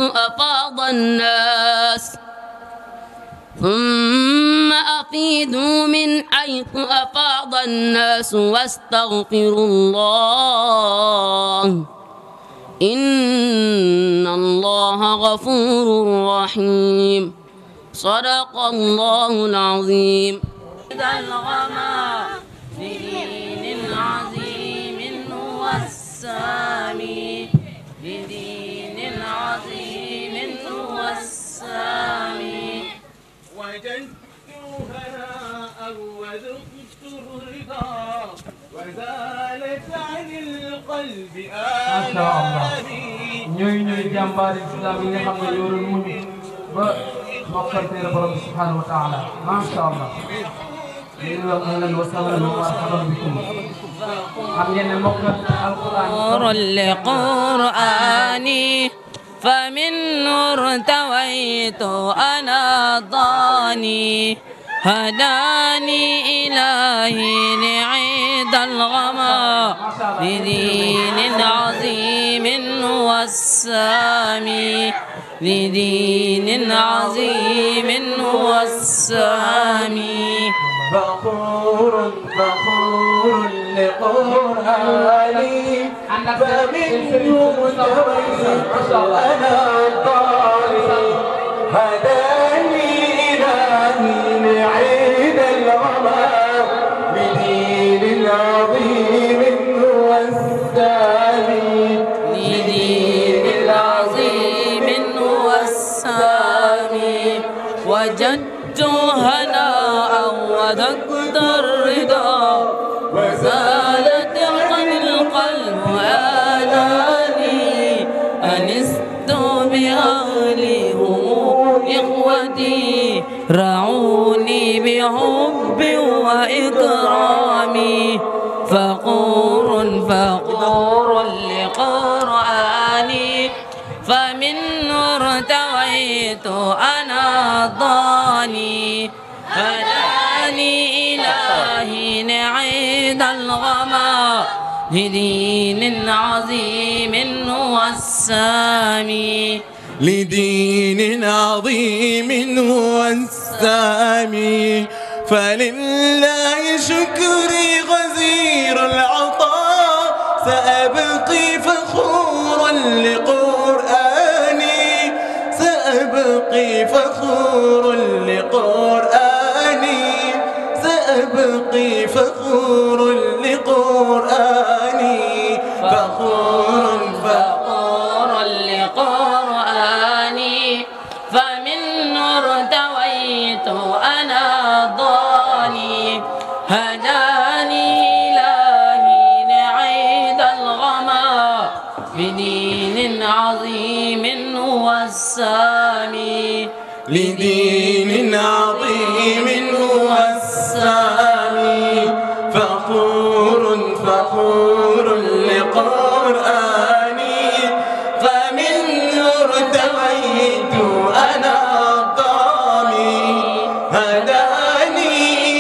أفاض الناس واستغفروا الله إن الله غفور رحيم. صدق الله العظيم. بدين عظيم هو السامي وجدت هناء وذقت الرضا وزالت عن القلب آلامي. ñooy jàmbaar islam yi nga xam ne ñoo doon muñ ba mokkal téere borom subhanahu wa taala masha Allah. ñu ngi wax ahlan wa sahlan wa marhaban bikum. نور لقرآني فمنه ارتويت أنا ضاني هداني إلهي لعيد الغما بدين عظيم هو السامي لدين عظيم هو السامي. فخور لقرآني ànd ak seen sëriñ macha allah هداني إلهي لعيد الغمام بدين عظيم هو السامي لدين العظيم هو السامي وجدت هناء وذقت الرضا وزالت عن القلب آلامي أنست بأهلي هم إخوتي رعوني بحب وإكرامي فخور لقرآني فمنه ارتويت أنا ضاني هداني إلهي نعيد الغما لدين عظيم هو السامي لدين عظيم هو السامي فلله شكري غزير العطاء سأبقي فخورا لقرآني سأبقي فخورا لقرآني سأبقي فخورا لقرآني فخور لقرآني فمنه ارتويت أنا ضاني هداني إلهي لعيد الغما بدين عظيم هو السامي لدين عظيم هو السامي فخور لقرآني فمنه ارتويت أنا الضامي هداني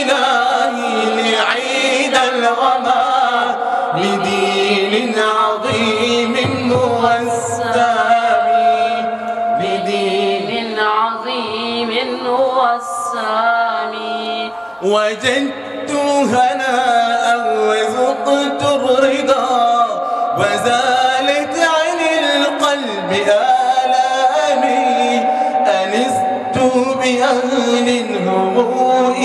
إلهي لعيد الغما بدين عظيم هو السامي بدين عظيم هو السامي وجدت هناء وذقت الرضا وزالت عن القلب آلامي أنست بأهل هم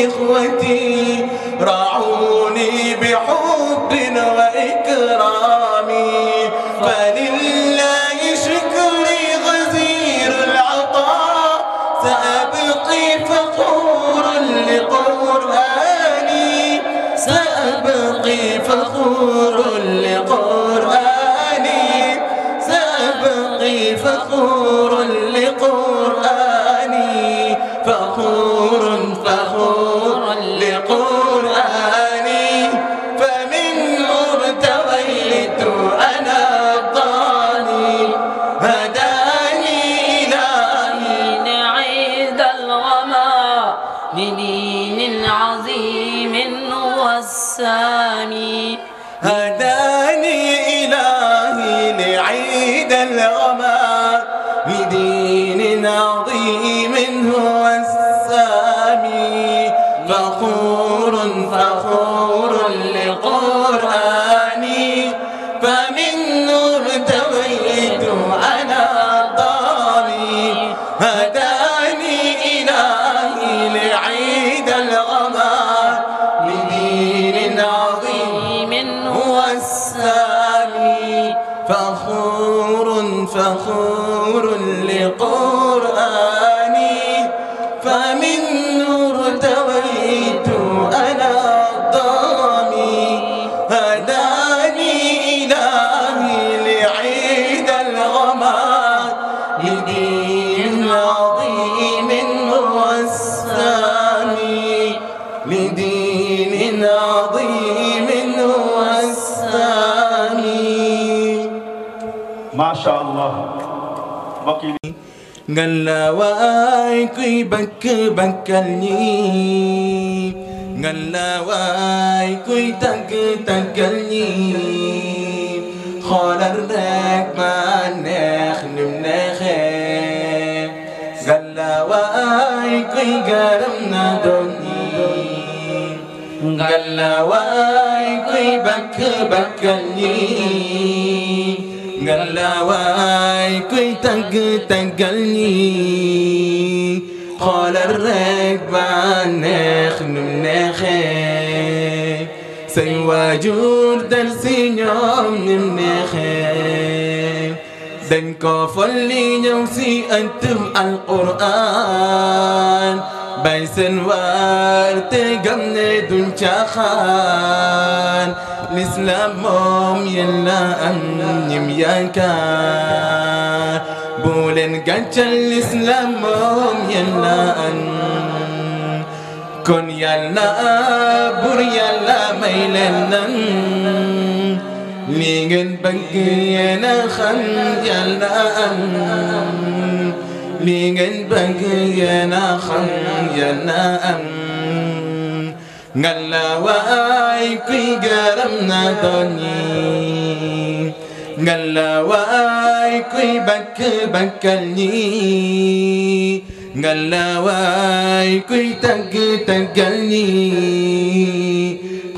إخوتي رعوني بحب وإكرامي فلله شكري غزير العطاء سأبقي فخورا لقرآني سأبقي فخورا لقرآني سأبقي فخورا لقرآني فخور لقرآني فمنه ارتويت أنا الضاني هداني إلهي لعيد الغما بدين عظيم هو السامي هداني إلهي لعيد الغما بدين عظيم هو السامي فخور لقرآني فمنه ارتويت أنا ضامي هداني إلهي لعيد الغما بدين عظيم هو السامي فخور لقرآني فمنه ارتويت أنا الضامي هداني إلهي لعيد الغما بدين عظيم هو السامي لدين عظيم هو السامي ما شاء الله بقي ngalla waay kuy bakkal ñi ngalla waay kuy taggal ñi xoolal rek ma neex nim neexee ngalla waay kuy garam na doon ñi ngalawaay kuy bakk bakkal ñi ngalawaay kuy tagg taggal ñi xoolal rek ba neex num neexee say waajur dal si ñoom nim neexee dañ ko folli ñëw si ëttub alquraan bay seen waar te gam ne duñ caaxaan l'islam moom yéen la am ñim yaakaar bu leen gàccal l'islam moom yéen la am kon yàlla bur yàlla may leen nan li ngeen bëgg yéen a xam yàlla am li ngeen bëgg yéen a xam yàlla am ngalawaay kuy gërëm na doon ñi ngalawaay kuy bakk bakkal ñi ngalawaay kuy tagg taggal ñi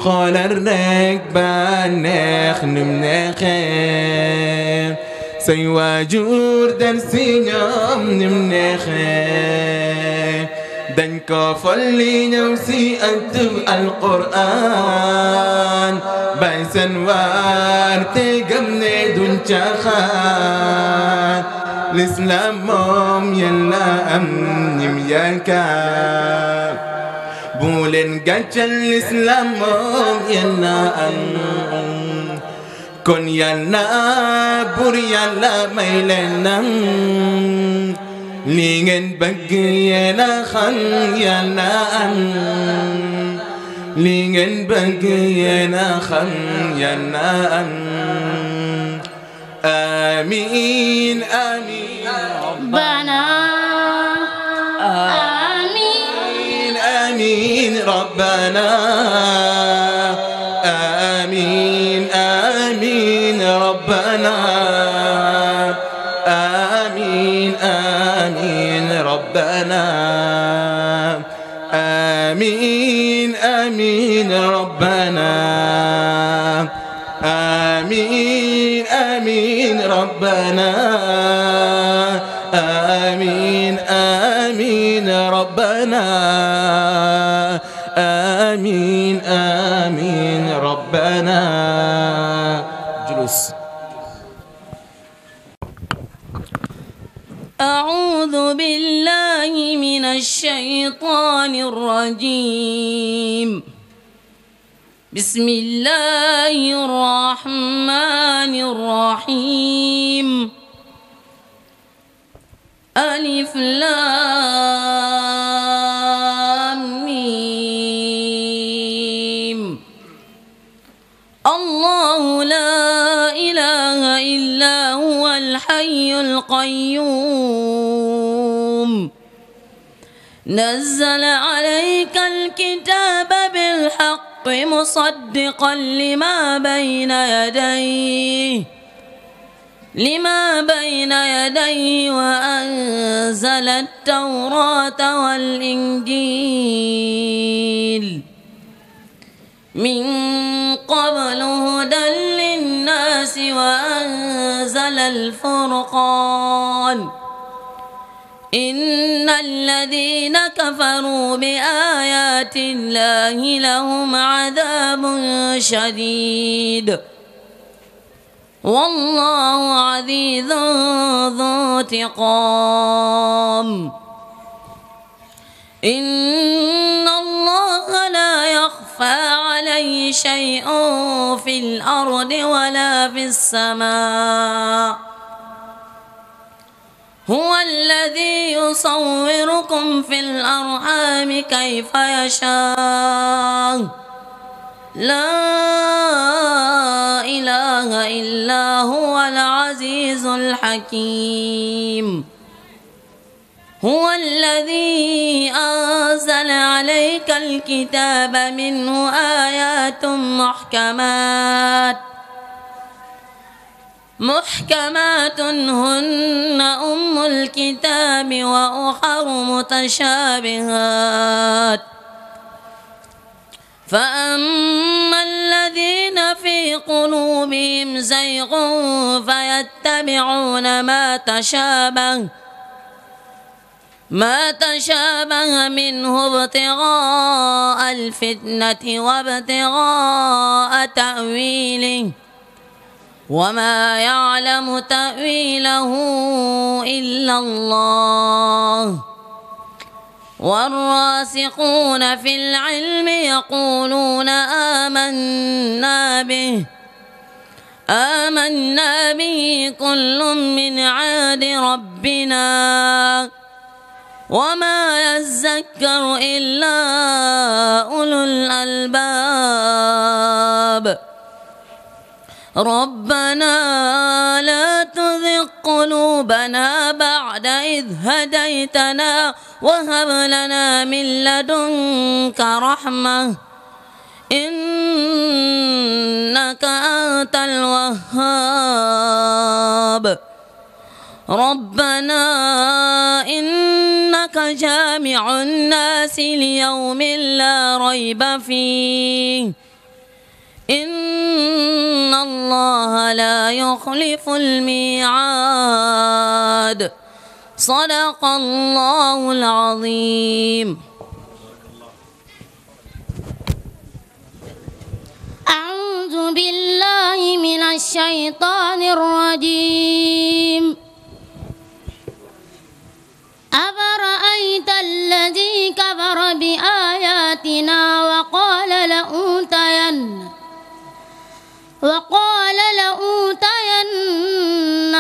xoolal rek ba neex num neexee say waajur del si ñoom nim neexee dañ ko folli ñëw si ëttub alquraan bay seen waar te gëm ne duñ caaxaan l'islam moom yéen la am ñim yaakaar bu leen gàccal l'islam moom yéen la am kon yàlla bur yàlla may leen nam li ngeen bëgg yéen a xam yàlla am li ngeen bëgg yéen a xam yàlla am amiin amiin ربنا آمين آمين ربنا آمين آمين ربنا آمين آمين ربنا آمين آمين ربنا آمين آمين ربنا آمين آمين ربنا آمين آمين ربنا جلوس أعوذ بالله من الشيطان الرجيم بسم الله الرحمن الرحيم ألف لام ميم الله لا إله إلا هو الحي القيوم نزل عليك الكتاب بالحق مصدقا لما بين يديه وأنزل التوراة والإنجيل من قبل هدى للناس وأنزل الفرقان إن الذين كفروا بآيات الله لهم عذاب شديد والله عزيز ذو انتقام إن الله لا يخفى عليه شيء في الأرض ولا في السماء هو الذي يصوركم في الأرحام كيف يشاء لا إله إلا هو العزيز الحكيم هو الذي أنزل عليك الكتاب منه آيات محكمات هن أم الكتاب وأخر متشابهات فأما الذين في قلوبهم زيغ فيتبعون ما تشابه منه ابتغاء الفتنة وابتغاء تأويله وما يعلم تأويله إلا الله والراسخون في العلم يقولون آمنا به كل من عند ربنا وما يذكر إلا أولو الألباب ربنا لا تزغ قلوبنا بعد إذ هديتنا وهب لنا من لدنك رحمة إنك أنت الوهاب ربنا إنك جامع الناس ليوم لا ريب فيه إن الله لا يخلف الميعاد صدق الله العظيم. أعوذ بالله من الشيطان الرجيم. أفرأيت الذي كفر بآياتنا وقال لأوتين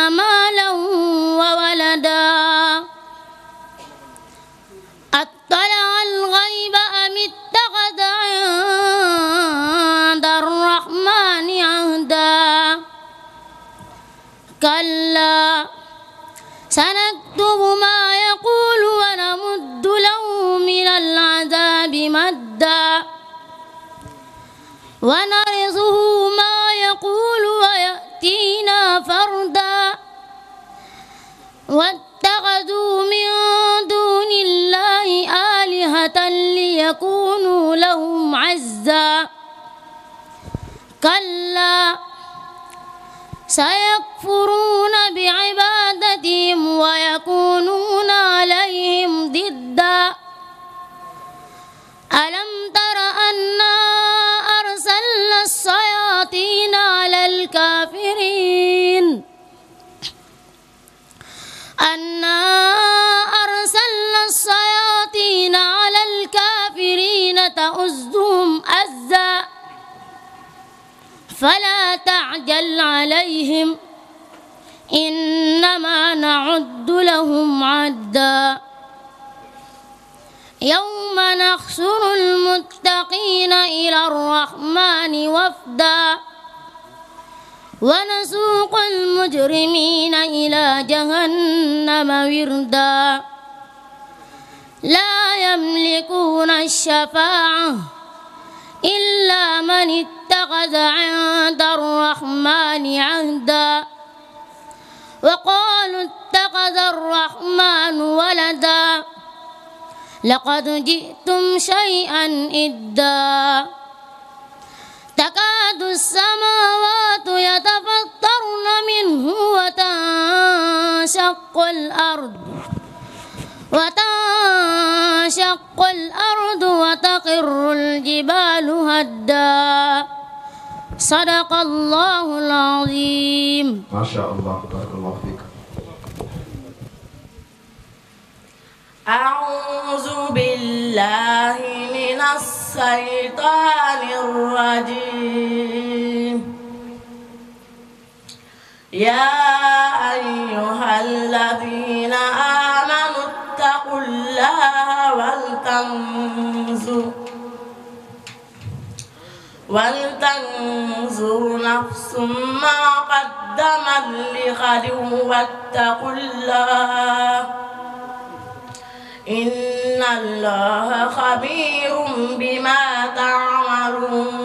مالا وولدا أطلع الغيب أم اتخذ عند الرحمن عهدا كلا سنكتب ما يقول ونمد له من العذاب مدا ونرثه ما يقول ويأتينا فردا واتخذوا من دون الله آلهة ليكونوا لهم عزا كلا سيكفرون بعبادتهم ويكونون عليهم ضدا ألم تر أنا أرسلنا الشياطين على الكافرين تؤزهم أزا فلا تعجل عليهم إنما نعد لهم عدا يوم نحشر المتقين إلى الرحمن وفدا ونسوق المجرمين إلى جهنم وردا لا يملكون الشفاعة إلا من اتخذ عند الرحمن عهدا وقالوا اتخذ الرحمن ولدا لقد جئتم شيئا إدا تكاد السماوات يتفطرن منه وتنشق الأرض وتخر الجبال هدا صدق الله العظيم. ما شاء الله بارك الله فيك. أعوذ بالله من الشيطان الرجيم. يا أيها الذين آمنوا اتقوا الله ولتنظر نفس ما قدمت لغد واتقوا الله إن الله خبير بما تعملون.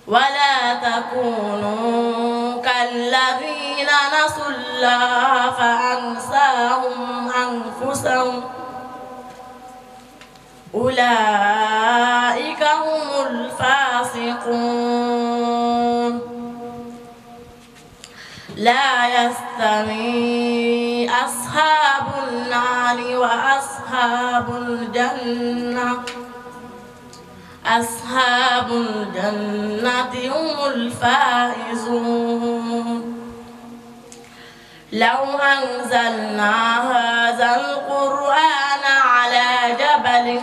ولا تكونوا كالذين نسوا الله فأنساهم أنفسهم أولئك هم الفاسقون لا يستوي أصحاب النار وأصحاب الجنة أصحاب الجنة هم الفائزون لو أنزلنا هذا القرآن على جبل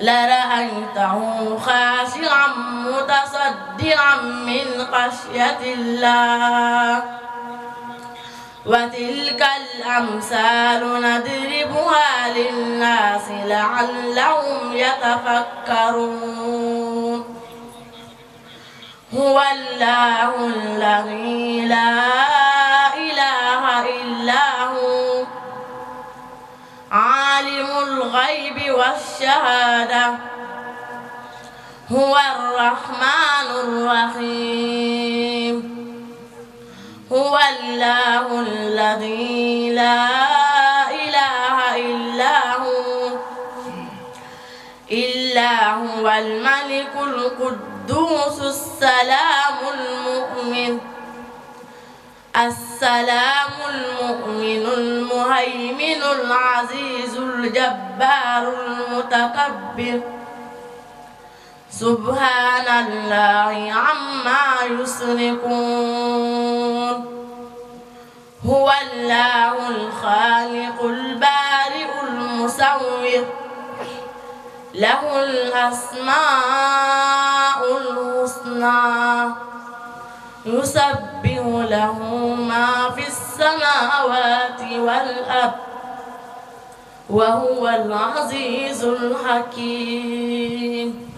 لرأيته خاشعا متصدعا من خشية الله وتلك الأمثال نضربها للناس لعلهم يتفكرون هو الله الذي لا إله إلا هو عالم الغيب والشهادة هو الرحمن الرحيم هو الله الذي لا إله إلا هو الملك القدوس السلام المؤمن المهيمن العزيز الجبار المتكبر سبحان الله عما يشركون هو الله الخالق البارئ المصور له الأسماء الحسنى يسبح له ما في السماوات والأرض وهو العزيز الحكيم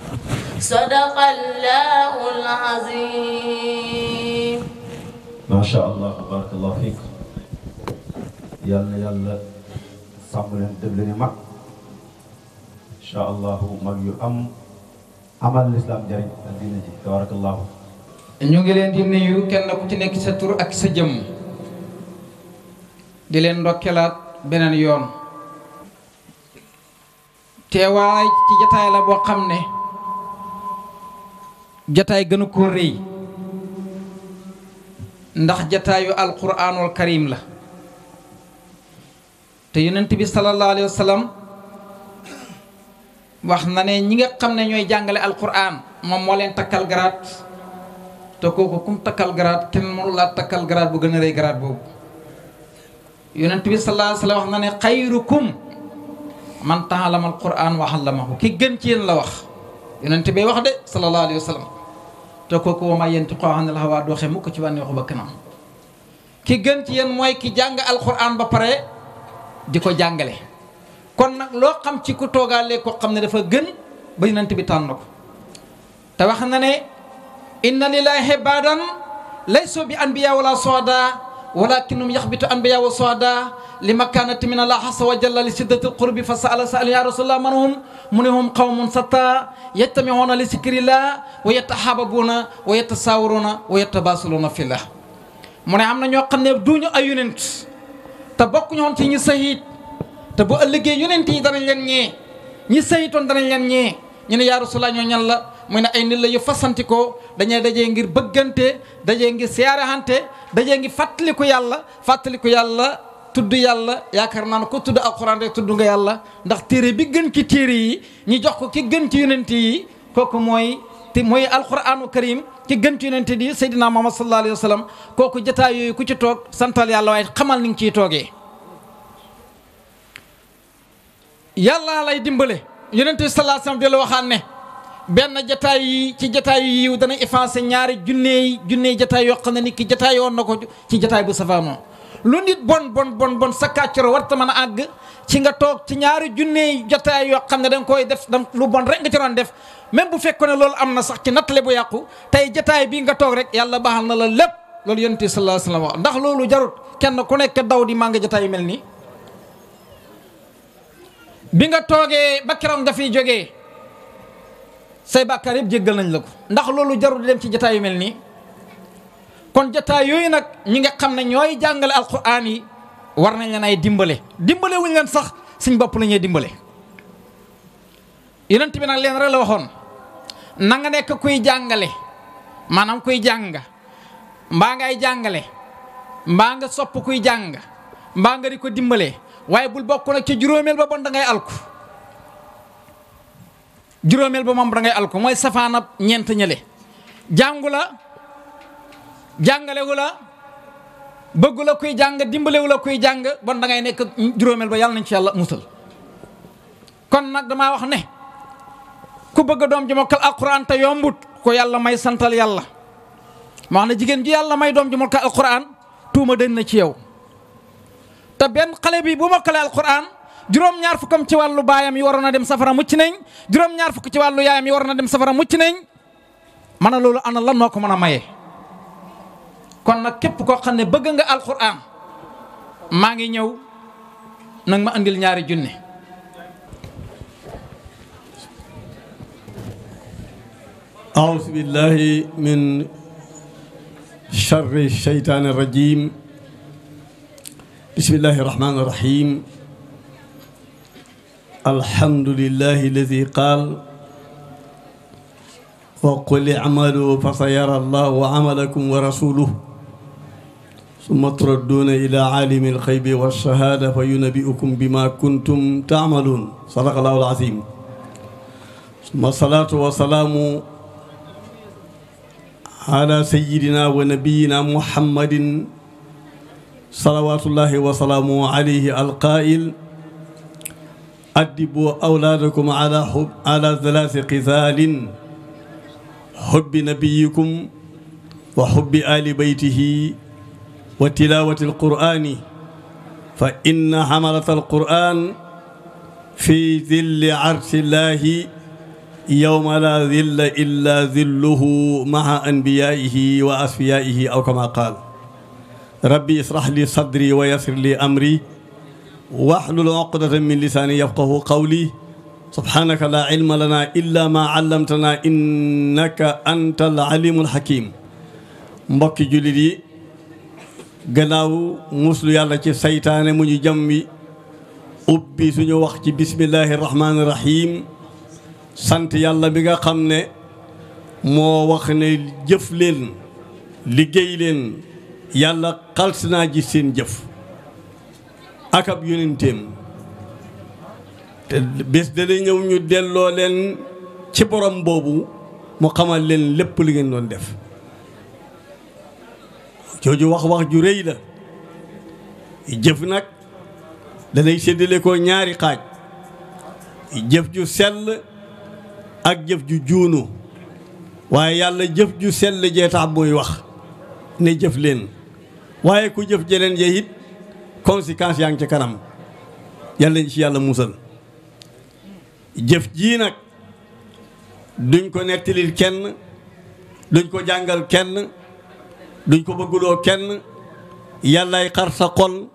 صدق الله العظيم ما شاء الله بارك الله فيك يلا sàmm leen def leen mag incha allahu mag yu amal lislaam njëriñ ak diine ji tabarakallahu ñu ngi leen di nuyu kenn ku ci nekk sa tur ak sa jëm di leen ndokkelaat beneen yoon teewaay ci jataay la boo xam ne jataay gënu ko rëy ndax jataayu alquranul karim la te yonent bi sallallahu alayhi wa sallam wax na ne ñi nga xam ne ñooy jàngale alquran moom moo leen takkal garaat te kooku kum takkal garaat kenn mënu laa takkal garaat bu gën a rëy garaat boobu yonent bi sallallahu alayhi wa sallam wax na ne xayrukum man ta'allama alquran wa 'allamahu ki gën ci yéen la wax yonent bi wax de sallallahu alayhi wa sallam te kooku wa maa yantiqu anil hawaa doxe mukk ci bànneexu bakkanam ki gën ci yéen mooy ki jàng alquran ba pare di ko jàngale kon nag loo xam ci ku toogaale ko xam ne dafa gën ba yonent bi tànn ko te wax na ne inna lillahi ibadan laysu bi anbiya wala suhada walakinum yaxbitu anbiya wa suhada li makanati min allah azza wa jalla li siddati alqurbi fa sa'ala ya rasulullah man hum mu ne hum qawmun satta yajtami'una li zikrillah wa yatahababuna wa yatasawiruna wa yatabasaluna fillah mu ne am na ñoo xam ne duñu ay yonent te bokk ñoon ci ñi sahid te bu ëllëgee yonent yi danañ leen ñee ñi sayitoon danañ leen ñee ñu ne yaa Rasulullah ñoo ñan la muy ne ay nit la yu fasantikoo dañuy dajee ngir bëggante dajee ngir siyaarahante dajee ngir fàttaliku yàlla tudd yàlla yaakaar naa ne ko tudd alxuraan rek tudd nga yàlla ndax téere bi gën ci téere yi ñu jox ko ki gën ci yonent yi kooku mooy alxuraanu karim ki gën ci yonent yi Seydina Muhammad sallallahu alayhi wa sallam kooku jotaay yooyu ku ci toog santal yàlla waaye xamal ni nga ciy toogee yàlla lay dimbale yonent bi sallallahu alayhi wa sallam di la waxaan ne benn jataay yi ci jataay yu yiw dana effacé ñaari junneey jataay yoo xam ne nit ki jataay yoon na ko ci jataay bu safaanoo lu nit bon sa kàccoro warta mën a àgg ci nga toog ci ñaari junneey jataay yoo xam ne danga koy def lu bon rek nga ci doon def même bu fekkoon ne loolu am na sax ci nattale bu yàqu tey jataay bii nga toog rek yàlla baaxal na la lépp loolu yonent bi sallallahu alayhi wa sallam wax ndax loolu jarut kenn ku nekk daw di màng jataay yu mel nii bi nga toogee ba keroog nga fiy jógee say bàkkaar yëpp jéggal nañ la ko ndax loolu jarul di dem ci jataay yu mel nii kon jataay yooyu nag ñi nga xam ne ñooy jàngale alquran yi war nañ leen ay dimbale wuñ leen sax suñ bopp la ñuy dimbale. yonent bi nag leen rek la waxoon na nga nekk kuy jàngale maanaam kuy jàng mbaa ngay jàngale mbaa nga sopp kuy jàng mbaa nga di ko dimbale waaye bul bokk nag ca juróomeel ba bon da ngay alku juróomeel ba moom da ngay alku mooy safaanab ñeent ñële jàngu la jàngalewu la bëggu la kuy jàng dimbalewu la kuy jàng bon da ngay nekk juróomeel ba yàlla nañ ci yàlla musal. kon nag damaa wax ne ku bëgg doom ji mokkal alquran te yombut ko yàlla may santal yàlla ma wax ne jigéen ji yàlla may doom ji mokkal alquran tuuma dañ na ci yow te benn xale bi bu mokkalee alquran juróom-ñaar fukkam ci wàllu baayam yi waroon a dem safara mucc nañ juróom-ñaar fukk ci wàllu yaayam yi waroon a dem safara mucc nañ man a loolu ana lan moo ko mën a maye. kon nag képp koo xam ne bëgg nga alquran maa ngi ñëw nag ma andil ñaari junne. أعوذ بالله من شر الشيطان الرجيم بسم الله الرحمن الرحيم الحمد لله الذي قال وقل اعملوا فسيرى الله عملكم ورسوله ثم تردون إلى عالم الغيب والشهادة فينبئكم بما كنتم تعملون صدق الله العظيم ثم الصلاة والسلام على سيدنا ونبينا محمد صلوات الله وسلامه عليه القائل أدبوا أولادكم على ثلاث قتال حب نبيكم وحب آل بيته وتلاوة القرآن فإن حملة القرآن في ذل عرش الله يوم لا ذل إلا ذله مع أنبيائه وأصفيائه أو كما قال ربي اصرح لي صدري ويسر لي أمري واحلل عقدة من لساني يفقه قولي سبحانك لا علم لنا إلا ما علمتنا إنك أنت العليم الحكيم mbokki jullit yi gannaaw muslu yàlla ci saytaane mu ñu jàmmi ubbi suñu wax ci bismillahi rahmaani rahim sant yàlla bi nga xam ne moo wax ne jëf leen liggéey leen yàlla xals naa ji seen jëf ak ab yonenteem te bés dana ñëw ñu delloo leen ci borom boobu mu xamal leen lépp li ngeen doon def jooju wax ju rëy la jëf nag danay séddale ko ñaari xaaj jëf ju sell ak jëf ju juunu waaye yàlla jëf ju sell jee tax muy wax ne jëf leen waaye ku jëf jeneen jee it conséquences yaa ngi ci kanam yàlla ñu ci yàlla musal jëf jii nag duñ ko nettalil kenn duñ ko jàngal kenn duñ ko bëgguloo kenn yàllaay xar sa xol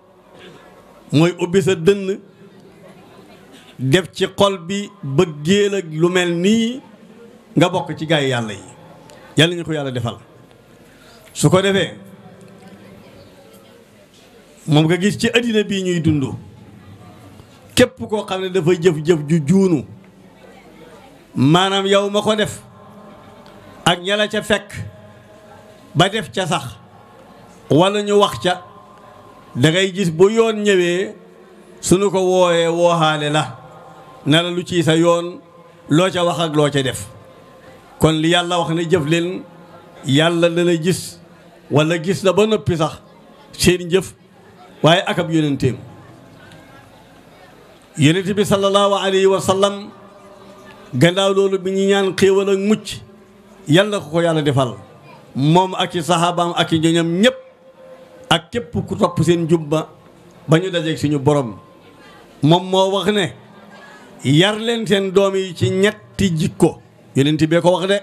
mooy ubbi sa dënn def ci xol bi bëggeel ak lu mel nii nga bokk ci gaay yàlla yi yàlla ñu ko yàlla defal su ko defee moom nga gis ci àddina bii ñuy dund képp koo xam ne dafa jëf-jëf ju juunu maanaam yow ma ko def ak ña la ca fekk ba def ca sax walla ñu wax ca da ngay gis bu yoon ñëwee suñu ko wooyee wooxaale la ne la lu ci sa yoon loo ca wax ak loo ca def kon li yàlla wax ne jëf leen yàlla dana gis walla gis na ba noppi sax seen jëf waaye ak ab yonenteem yonent bi sallallahu alayhi wa sallam gannaaw loolu bi ñu ñaan xéewal ak mucc yal na ko yàlla defal moom ak i saxaabaam ak i ñoñam ñëpp ak képp ku topp seen jubba ba ñu dajeeg suñu borom moom moo wax ne yar leen seen doom yi ci ñetti jikko yonent bee ko wax de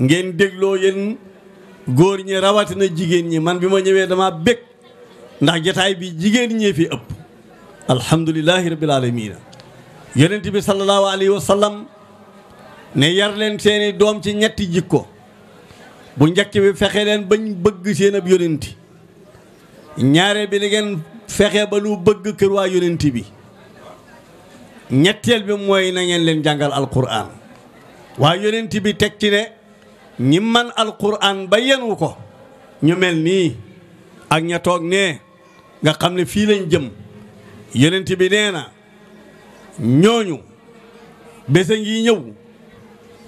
ngeen dégloo yéen góor ñi rawatina jigéen ñi man bi ma ñëwee dama bég ndax jataay bi jigéen ñee fi ëpp alhamdulillahi rabbil alamin yonent bi sallallahu alayhi wa sallam ne yar leen seeni doom ci ñetti jikko bu njëkk bi fexe leen bañ bëgg seen ab yonent ñaare bi ni ngeen fexe ba lu bëgg kër waa yonent bi ñetteel bi mooy na ngeen leen jàngal alquran waaye yonent bi teg ci ne ñi man alquran ba yenu ko ñu mel nii ak ña toog nee nga xam ne fii lañ jëm yonent bi nee na ñooñu bés a ngi ñëw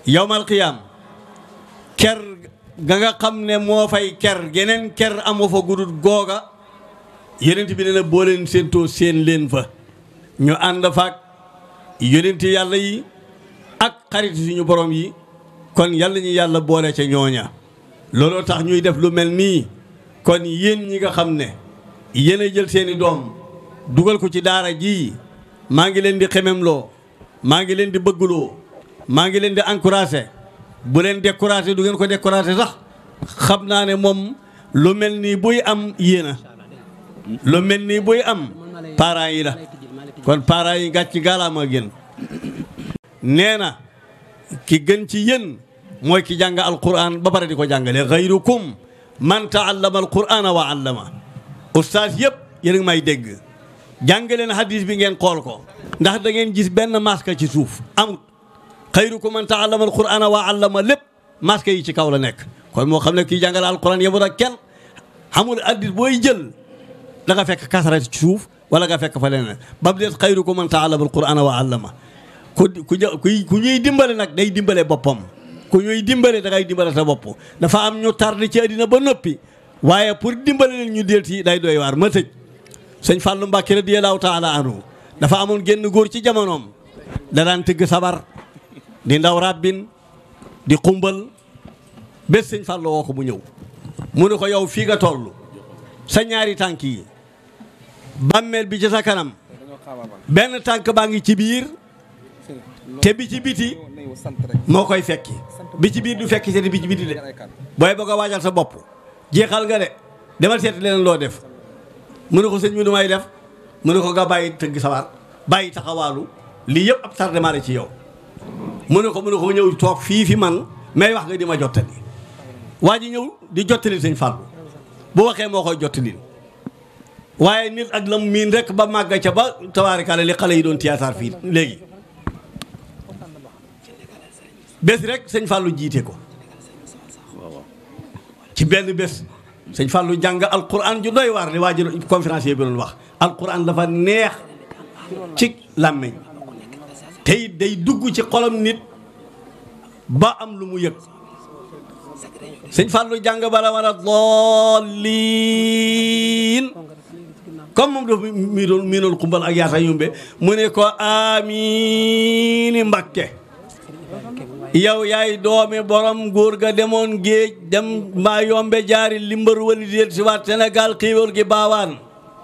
yawmal qiyaam ker ga nga xam ne moo fay ker geneen ker amoo fa gudut googa yonent bi nee na boo leen séentoo seen leen fa ñu ànd faak yonent yàlla yi ak xarit suñu borom yi kon yàlla ñu yàlla boole ca ñooña looloo tax ñuy def lu mel nii kon yéen ñi nga xam ne yéen a jël seeni doom dugal ko ci daara ji maa ngi leen di xememloo maa ngi leen di bëggloo maa ngi leen di encouragé bu leen découragé du ngeen ko découragé sax xam naa ne moom lu mel nii buy am yéena lu mel nii buy am parents yi la kon parents yi gàcc gaalaama gën nee na ki gën ci yéen mooy ki jàng alquran ba pare di ko jàngale xayrukum man taallama alqurana wa allama ustaas yëpp yéen a ngi may dégg jàngaleen hadis bi ngeen xool ko ndax da ngeen gis benn masque ci suuf amut xayrukum man taallama alqurana wa allama lépp masque yi ci kaw la nekk kon moo xam ne kii jàngale alquran yemut ak kenn xamul hadis booy jël da nga fekk kasara ci suuf wala nga fekk fa leneen ba mu des xayrukum man taallama alqurana wa allama ku ñuy dimbale nag day dimbale boppam ku ñuy dimbale da ngay dimbale sa bopp dafa am ñu tardé ci àddina ba noppi waaye pour dimbale leen ñu del ci day doy waar ma tëj sëñ Fallou Mbacke radiyallahu taala anhu dafa amoon génn góor ci jamonoom da daan tëgg sabar di ndaw rabbin di xumbal bés sëñ Fallou woo ko mu ñëw mu ne ko yow fii nga toll sa ñaari tànk yi bàmmeel bi ci sa kanam benn tànk baa ngi ci biir te bi ci biti moo koy fekki bi ci biir du fekki seeti bi ci biti de booy bëgg a waajal sa bopp jeexal nga de demal seeti leneen loo def mu ne ko sëñ bi du may def mu ne ko nga bàyyi tëgg sabar bàyyi taxawaalu lii yëpp ab tardement la ci yow mu ne ko ñëw toog fii fi man may wax nga di ma jottali waa ji ñëw di jottali sëñ Fallou bu waxee moo koy jottali waaye nit ak lam miin rek ba màgga ca ba tabaarikàlla li xale yi doon théâtre fii léegi bés rek sëñ Fallou jiite ko ci benn bés sëñ Fallou jàng alquran ju doy waar li waa ji conférencier bi doon wax alquran dafa neex ci làmmiñ tey day dugg ci xolam nit ba am lu mu yëg sëñ Fallou jàng bala war a dolliin comme moom dafa miinoon xumbal ak yaata yumbe mu ne ko amiini Mbakke yow yaay doomi borom góor ga demoon géej dem maa yombe jaari limbar wali déet si waat Sénégal xiiwal gi baawaan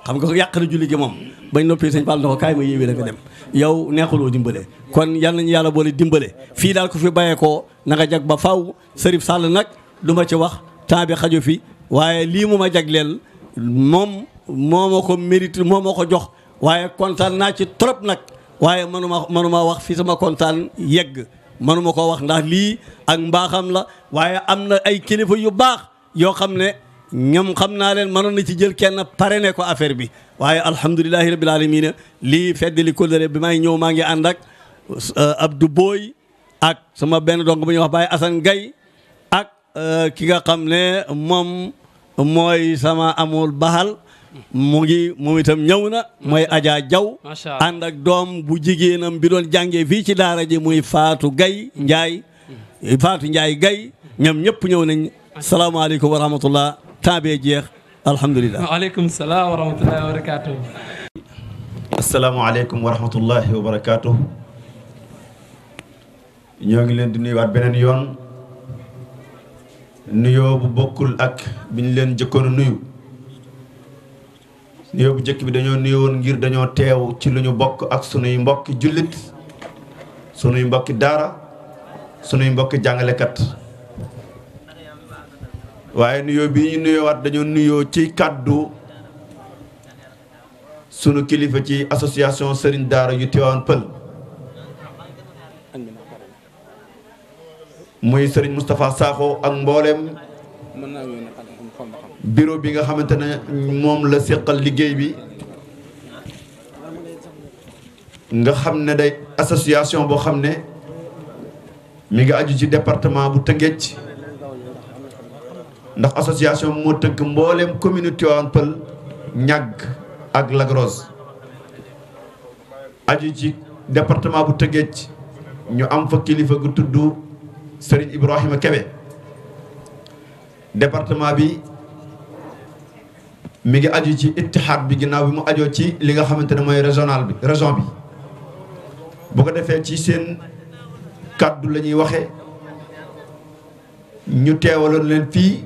xam nga ko yàq na julli gi moom bañ noppi sëñ Fall na ko kaay ma yéewee la nga dem yow neexuloo dimbale kon yal nañu yàlla boole dimbale fii daal ko fi bàyyee ko na nga jag ba faw Sërif Sall nag du ma ci wax temps bi xaju fi waaye lii mu ma jagleel moom moo ma ko mérite moo ma ko jox waaye kontaan naa ci trop nag waaye manuma wax fi sama kontaan yegg manuma ko wax ndax lii ak mbaaxam la waaye am na ay kilifa yu baax yoo xam ne ñoom xam naa leen mënoon na ci jël kenn pare ne ko affaire bi waaye alhamdulilahi rabbil alamin lii feddali kóllëre bi may ñëw maa ngi ànd ak Abdou Boy ak sama benn dong bu ñuy wax Baye Assane Gaye ak ki nga xam ne moom mooy sama amul baxal mu ngi moom itam ñëw na mooy Adja Diaw ànd ak doom bu jigéenam bi doon jàngee fii ci daara ji muy Fatou Gaye Ndiaye Fatou Ndiaye Gaye ñoom ñëpp ñëw nañ salaamaaleykum wa rahmatullah temps bee jeex alhamdulilah waaleykum salaam wa rahmatullahi wa barakatuh asalaamaaleykum wa rahmatullahi wa barakatuh ñoo ngi leen di nuyuwaat beneen yoon nuyoo bu bokkul ak bi ñu leen jëkkoon a nuyu nuyoo bu jëkk bi dañoo nuyoon ngir dañoo teew ci lu ñu bokk ak sunuy mbokki jullit sunuy mbokki daara sunuy mbokki jàngalekat waaye nuyoo bi ñu nuyoowaat dañoo nuyoo ci kàddu sunu kilifa ci association Serigne Daara yu Tivaouane Peulh muy Serigne Moustapha Sakho ak mboolem bureau bi nga xamante ne moom la séqal liggéey bi nga xam ne day association boo xam ne mi ngi aju ci département bu Tëngéej ndax association moo tënk mbooleem commune Tivaouane Peulh ñàgg ak Lac Rose aju ci département bu Tëngéej ñu am fa kilifa gu tudd Serigne Ibrahima Kebe département bi mi ngi aju ci ittihaad bi ginnaaw bi mu ajoo ci li nga xamante ne mooy régional bi région bi bu ko defee ci seen kàddu la ñuy waxe ñu teewaloon leen fii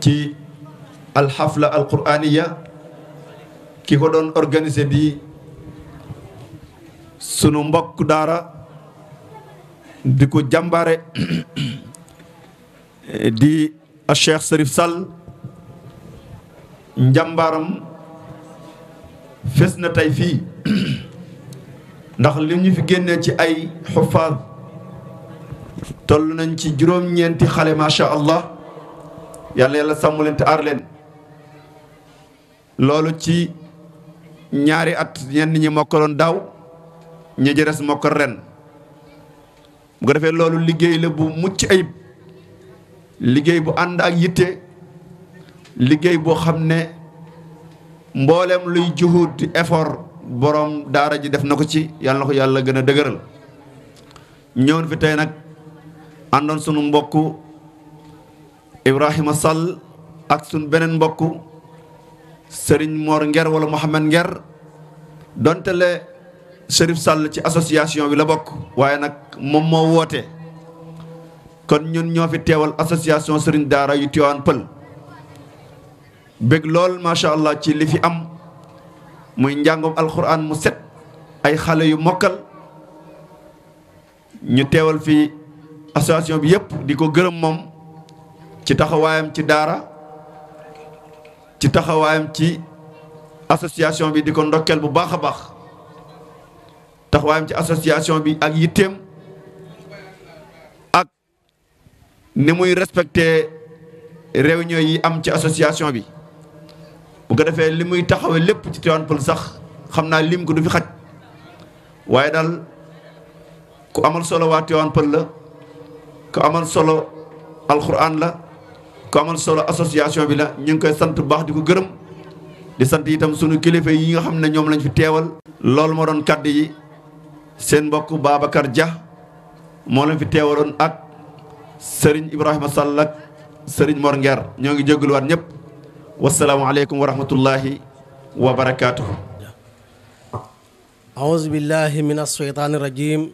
ci alxafla alquraniya ki ko doon organisé di sunu mbokk daara di ko jàmbaare di Cheikh Serif Sall njàmbaaram fes na tey fii ndax li ñu fi génnee ci ay xufaad toll nañ ci juróom-ñeenti xale macha allah yàlla sàmm leen te aar leen loolu ci ñaari at ñenn ñi mokkaloon daaw ñi jëres mokkal ren bu ko defee loolu liggéey la bu mucc ayib liggéey bu ànd ak yitte liggéey boo xam ne mboolem luy juhud di effort borom daara ji def na ko ci yàlla na ko yàlla gën a dëgëral ñëwoon fi tey nag àndoon sunu mbokk Ibrahima Sall ak sunu beneen mbokk Serigne Mor Nger wala Mohamed Nger donte le Serif Sall ci association bi la bokk waaye nag moom moo woote kon ñun ñoo fi teewal association Serigne Daara yu Tivaouane Peulh bëgg lool macha allah ci li fi am muy njàngum alxuraan mu set ay xale yu mokkal ñu teewal fi association bi yëpp di ko gërëm moom ci taxawaayam ci daara ci taxawaayam ci association bi di ko ndokkeel bu baax a baax taxawaayam ci association bi ak yitteem ak ni muy respecté réunion yi am ci association bi bu ko defee li muy taxawee lépp ci Tivaouane Peulh sax xam naa lim ko du fi xaj waaye daal ku amal solo waa Tivaouane Peulh la ku amal solo alxuraan la ku amal solo association bi la ñu ngi koy sant bu baax di ko gërëm di sant itam sunu kilifa yi nga xam ne ñoom lañ fi teewal. loolu moo doon kàddu yi seen mbokk Babacar Dia moo leen fi teewaloon ak Serigne Ibrahima Sall ak Serigne Mor Nger ñoo ngi jégaluwaat ñëpp wasalaamualeykum wa rahmatullahi wa barakaatuh. أعوذ بالله من الشيطان الرجيم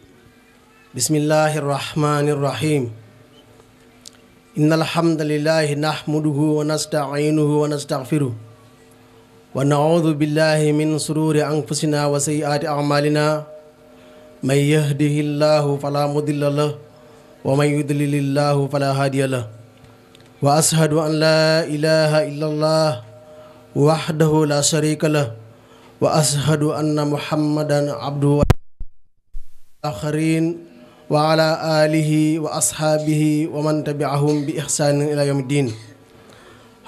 بسم الله الرحمن الرحيم إن الحمد لله نحمده ونستعينه ونستغفره ونعوذ بالله من شرور أنفسنا وسيئات أعمالنا من يهده الله فلا مضل له ومن يضلل الله فلا هادي له وأشهد أن لا إله إلا الله وحده لا شريك له وأشهد أن محمدا عبده والآخرين وعلى آله وأصحابه ومن تبعهم بإحسان إلى يوم الدين.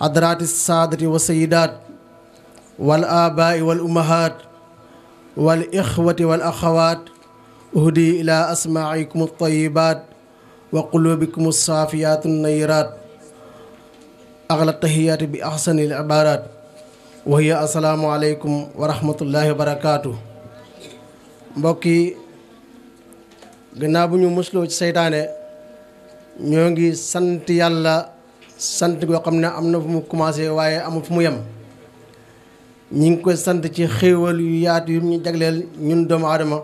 حضرات السادة والسيدات والآباء والأمهات والإخوة والأخوات أهدي إلى أسماعكم الطيبات وقلوبكم الصافيات النيرات أغلى التحيات بأحسن العبارات وهي السلام عليكم ورحمة الله وبركاته. mbokki gannaaw bu ñu musloo ci seytaane ñoo ngi sant yàlla sant goo xam ne am na fu mu commencé waaye amul fu mu yem ñi ngi koy sant ci xéewal yu yaatu yu ñu jagleel ñun doomu aadama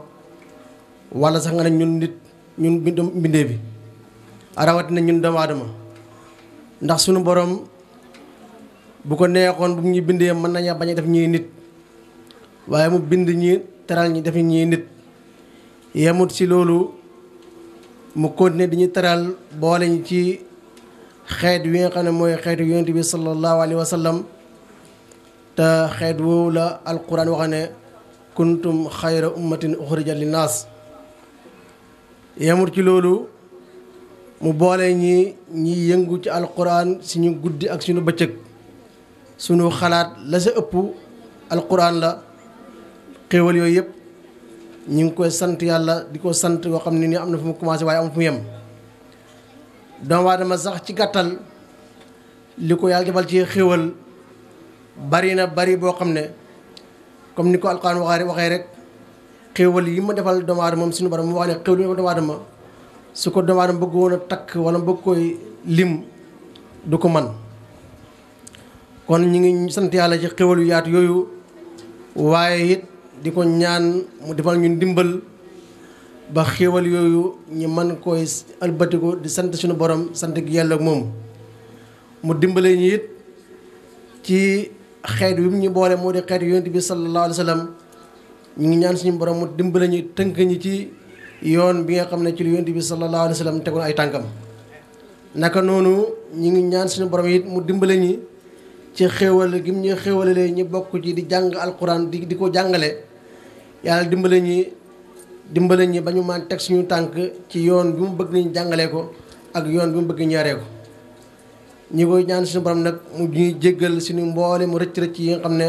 wala sax nga ne ñun nit ñun mbindee bi rawatina ñun doomu aadama ndax sunu borom bu ko neexoon bu ñu bindee mën nañu bañ a def ñuy nit waaye mu bind ñi teral ñi def ñuy nit yemut ci loolu mu continuer di ñu teral boole ñu ci xeet wi nga xam ne mooy xeetu yonent bi sallallahu alayhi wa sallam te xeet woowu la alquran wax ne kuntum xayra ummatin uxrijat linnaas yemut ci loolu mu boole ñi yëngu ci alquran suñu guddi ak suñu bëccëg suñu xalaat la sa ëpp alquran la xéewal yooyu yëpp ñu ngi koy sant yàlla di ko sant yoo xam ne ni am na fu mu commencé waaye am fu mu yem. doomu aadama sax ci gàttal li ko yàlla defal ci xéwal bari na bari boo xam ne comme ni ko alquran waxee rek xéwal yi ma defal doomu aadama moom suñu borom mu wax ne xéwal yi ma doomu aadama su ko doomu aadama bëgg woon a takk wala bëgg koy lim du ko man kon ñu ngi sant yàlla ci xéwal yu yaatu yooyu waaye it di ko ñaan mu defal ñu ndimbal ba xéwal yooyu ñu mën koy albatiku di sant suñu borom sant gi yàlla ak moom mu dimbale ñu it ci xeet wi mu ñu boole moo di xeet yonent bi sallallahu alayhi wa sallam ñu ngi ñaan suñu borom mu dimbale ñu tënk ñi ci yoon bi nga xam ne ci lu yonent bi sallallahu alayhi wa sallam tegoon ay tànkam naka noonu ñu ngi ñaan suñu borom it mu dimbale ñi ci xéwal gi mu ñu xéwalalee ñu bokk ci di jàng alquran di ko jàngale yàlla dimbale ñi ba ñu mën teg suñu tànk ci yoon bi mu bëgg nañu jàngalee ko ak yoon bi mu bëgg ñu yaree ko ñi koy ñaan suñu borom nag mu ñuy jéggal suñu mboole mu rëcc-rëcc yi nga xam ne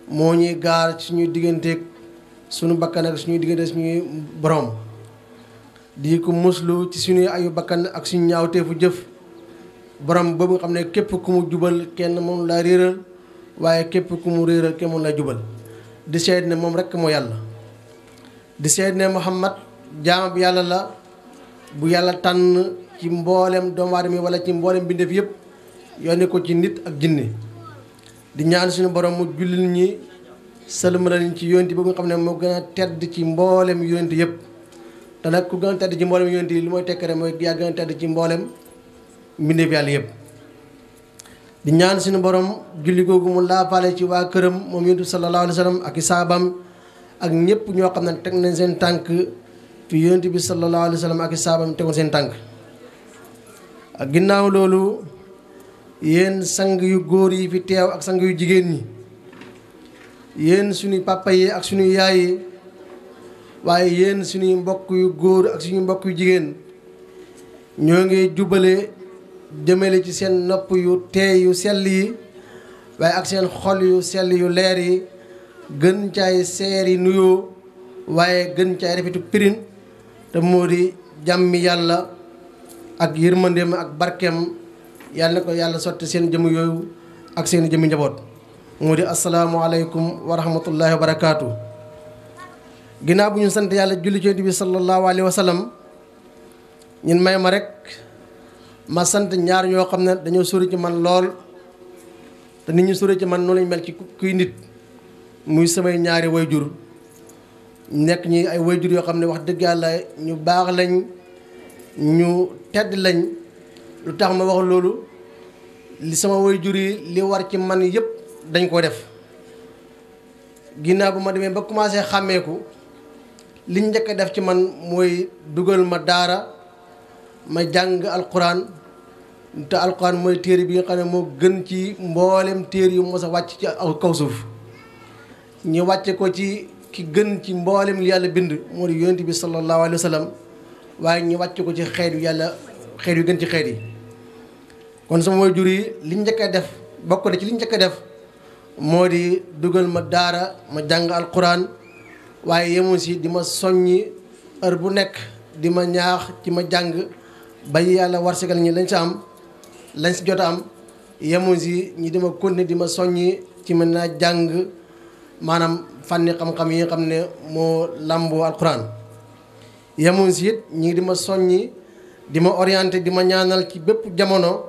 moo ñuy gaar suñuy digganteeg suñu bakkan ak suñuy diggante suñuy borom di ko muslu ci suñuy ayu bakkan ak suñu ñaawteefu jëf borom boobu nga xam ne képp ku mu jubal kenn moom laa réeral waaye képp ku mu réeral kenn moom laa jubal di seet ne moom rekk moo yàlla di seet ne Muhammad jaam bi yàlla la bu yàlla tànn ci mboolem doomu aadama yi wala ci mboolem bindeef yëpp yónni ko ci nit ak jinne di ñaan suñu borom mu jullil ñi sëlmalal ci yonent bi nga xam ne moo gën a tedd ci mboolem yonent yëpp te nag ku gën a tedd ci mboolem yonent yi li mooy tekk rek mooy yaa gën a tedd ci mboolem mbindeef yàlla yëpp di ñaan suñu borom julli googu mu laafaale ci waa këram moom yonent bi sallallahu alayhi wa sallam ak i saabam ak ñëpp ñoo xam ne teg nañ seen tànk fi yonent bi sallallahu alayhi wa sallam ak i saabam tegoon seen tànk ak ginnaaw loolu yéen sang yu góor yi fi teew ak sang yu jigéen ñi yéen suñuy papa yi ak suñuy yaay yi waaye yéen suñuy mbokk yu góor ak suñuy mbokk yu jigéen ñoo ngi jubale jëmale ci seen nopp yu teey yu sell yi waaye ak seen xol yu sell yu leer yi gën caay seer yi nuyoo waaye gën caay rafetu pirin te moo di jàmmi yàlla ak yërmandeem ak barkeem yàlla na ko yàlla sotti seen jëmm yooyu ak seen jëmmi njaboot moo di asalaamualeykum wa rahmatullahi wa barakaatu. ginnaaw bu ñu sant yàlla julli ci Yonent bi sallallahu alayhi wa sallam ñun may ma rek ma sant ñaar ñoo xam ne dañoo sori ci man lool te nit ñu sori ci man noonu lañ mel ci kuy nit muy samay ñaari wayjur nekk ñi ay wayjur yoo xam ne wax dëgg yàlla ñu baax lañ ñu tedd lañ. lu tax ma wax loolu li sama wayjur yi li war ci man yëpp dañ ko def ginnaaw bu ma demee ba commencé xàmmeeku liñ njëkk a def ci man mooy dugal ma daara ma jàng alquran te alquran mooy téere bi nga xam ne moo gën ci mboolem téere yu mos a wàcc ci kaw suuf ñu wàcce ko ci ki gën ci mboolem li yàlla bind moo di yonent bi sallallahu alayhi wa sallam waaye ñu wàcce ko ci xeet yu yàlla xeet yu gën ci xeet yi kon sama waajur yi liñ njëkk a def bokk na ci liñ njëkk a def moo di dugal ma daara ma jàng alquran waaye yemu si di ma soññi heure bu nekk di ma ñaax ci ma jàng ba yàlla warsigal ñi lañ sa am lañ si jot a am yemu si ñi di ma continuer di ma soññi ci mën naa jàng maanaam fànni xam-xam yi nga xam ne moo làmboo alquran yemu si it ñi di ma soññi di ma orienté di ma ñaanal ci bépp jamono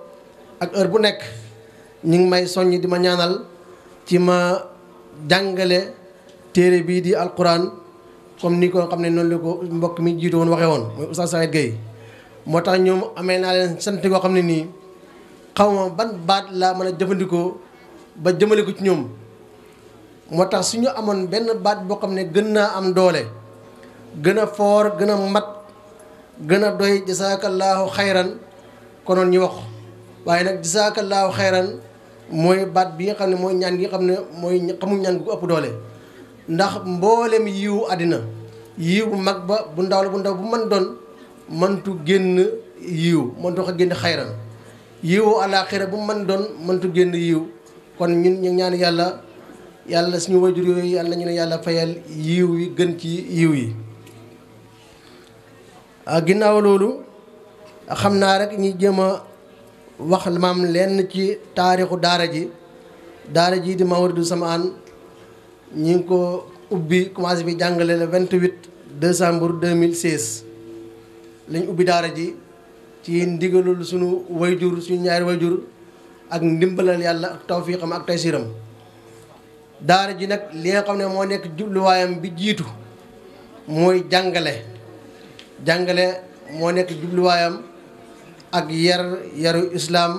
ak heure bu nekk ñu ngi may soññ di ma ñaanal ci ma jàngale téere bii di alquran comme ni ko xam ne noonu la ko mbokk mi jiitu woon waxee woon mooy Oustaz Saïd Gueye moo tax ñoom amee naa leen sant koo xam ne nii xaw ma ban baat laa mën a jëfandikoo ba jëmale ko ci ñoom moo tax suñu amoon benn baat boo xam ne gën naa am doole gën a foor gën a mat gën a doy jasaakallaahu xayran konoon ñu wax waaye nag jasaakallaahu xayran mooy baat bi nga xam ne mooy ñaan gi nga xam ne mooy xamul ñaan gu ëpp doole ndax mboolem yiwu àddina yiw bu mag ba bu ndaw la bu ndaw bu mën doon mëntu génn yiw mëntu wax génn xayran yiwu alaaxira bu mën doon mëntu génn yiw kon ñun ñu ñaan yàlla yàlla suñu wayjur yooyu yàlla nañu ne yàlla fayal yiw yi gën ci yiw yi. ginnaaw loolu xam naa rek ñi jéem a wax maam lenn ci taarixu daara ji di Mawridou Samaan ñi ngi ko ubbi commencé bi jàngale le 28 décembre 2016 lañ ubbi daara ji ci ndigalul suñu wayjur suñu ñaari wayjur ak ndimbalal yàlla ak tawfiqam ak taysiram. daara ji nag li nga xam ne moo nekk jubluwaayam bi jiitu mooy jàngale moo nekk jubluwaayam ak yaru islaam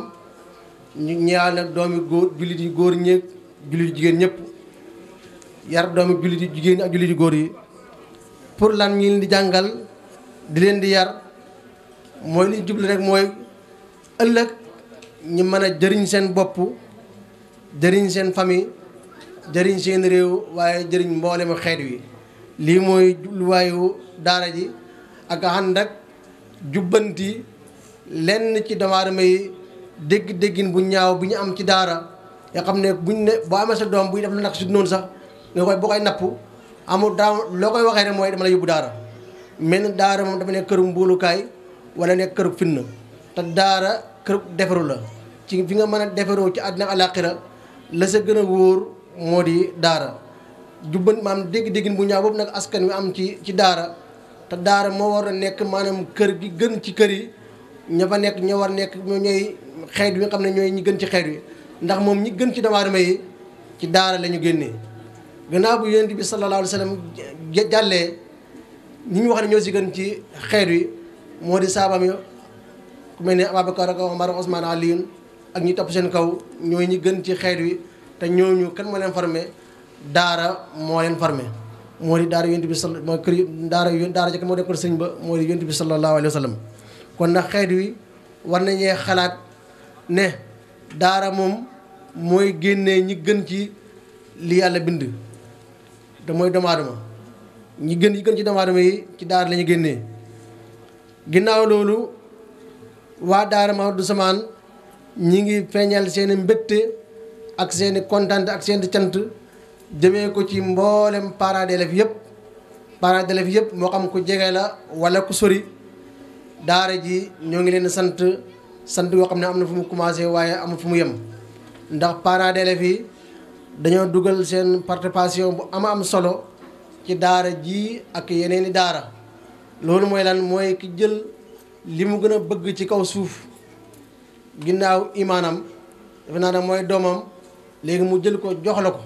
ñu ñaal nag doomi góor jullit yi góor ñeeg jullit yi jigéen ñëpp yar doomi jullit yi jigéen ak jullit yi góor yi pour lan ñi leen di jàngal di leen di yar mooy li jublu rek mooy ëllëg ñi mën a jëriñ seen bopp jëriñ seen famille jëriñ seen réew waaye jëriñ mboolem xeet wi lii mooy jubluwaayu daara ji ak ànd ak jubbanti lenn ci doomu aadama yi dégg-déggin bu ñaaw bi ñu am ci daara nga xam ne buñ ne boo amee sa doom buy def nag su noonu sax nga koy boo koy napp amul daa loo koy waxee rek mooy dama la yóbbu daara mel ni daara moom dafa nekk këru mbuulukaay wala nekk këru fitna te daara këru defaru la ci fi nga mën a defaroo ci àddina alaaxira la sa gën a wóor moo di daara jubban maam dégg-déggin bu ñaaw boobu nag askan wi am ci daara te daara moo war a nekk maanaam kër gi gën ci kër yi ña fa nekk ñoo war nekk ñooy xeet wi nga xam ne ñooy ñi gën ci xeet wi ndax moom ñi gën ci doomu aadama yi ci daara la ñu génnee gannaaw bu yonent bi sallallahu alayhi wa sallam jàllee ñi ñu wax ne ñoo si gën ci xeet wi moo di saabam yo ku mel ne Ababacar ak Omar Ousmane Aliyun ak ñi topp seen kaw ñooy ñi gën ci xeet wi te ñooñu kan moo leen formé daara moo leen formé moo di daara yonent bi moo kër daara jëkk moo nekkoon sëñ ba moo di yonent bi sallallahu alayhi wa sallam kon nag xeet wi war nañee xalaat ne daara moom mooy génnee ñi gën ci li yàlla bind te mooy doomu aadama ñi gën ci doomu aadama yi ci daara la ñu génnee. ginnaaw loolu waa daara Mawridou Samaan ñi ngi feeñal seeni mbégte ak seeni kontaan ak seeni cant jëmee ko ci mboolem parents d'élèves yëpp moo xam ku jege la wala ku sori daara ji ñoo ngi leen sant yoo xam ne am na fu mu commencé waaye amul fu mu yem ndax parents d'élèves yi dañoo dugal seen participation bu am solo ci daara ji ak yeneeni daara loolu mooy lan mooy ki jël li mu gën a bëgg ci kaw suuf ginnaaw imaanam defe naa ne mooy doomam léegi mu jël ko jox la ko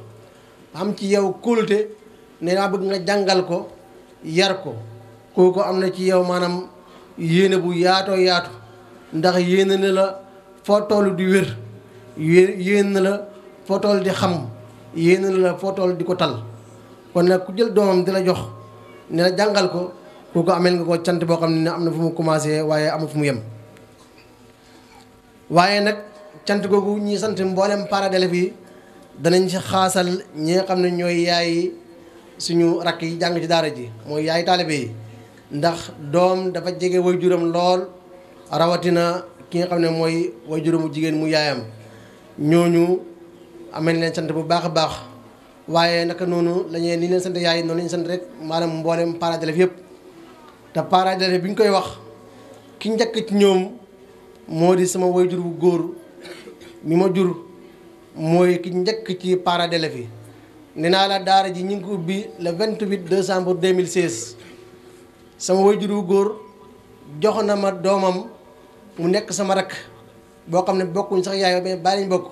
am ci yow kóolute ne naa bëgg nga jàngal ko yar ko kooku am na ci yow maanaam yéene bu yaatoo yaatu ndax yéene na la foo toll di wér yéene na la foo toll di xam yéene na la foo toll di ko tal kon nag ku jël doomam di la jox ne la jàngal ko kooku amel nga ko cant boo xam ne am na fu mu commencé waaye amul fu mu yem waaye nag cant googu ñi sant mboolem parents d'élèves yi danañ ci xaasal ñi nga xam ne ñooy yaay suñu rakk yi jàng ci daara ji mooy yaay taalibe yi ndax doom dafa jege waajuram lool rawatina ki nga xam ne mooy waajuramu jigéen mu yaayam ñooñu amel leen sant bu baax a baax waaye naka noonu la ñuy ni leen sant yaay noonu lañu sant rek maanaam mboolem parents d'élèves yëpp te parents d'élèves bi ñu koy wax ki njëkk ci ñoom moo di sama waajur bu góor mi ma jur mooy ki njëkk ci parents d'élèves yi nee naa la daara ji ñu ngi ko ubbi le 28 décembre 2016 sama waajur bu góor jox na ma doomam mu nekk sama rakk boo xam ne bokkuñ sax yaay ba bàyyi lañ bokk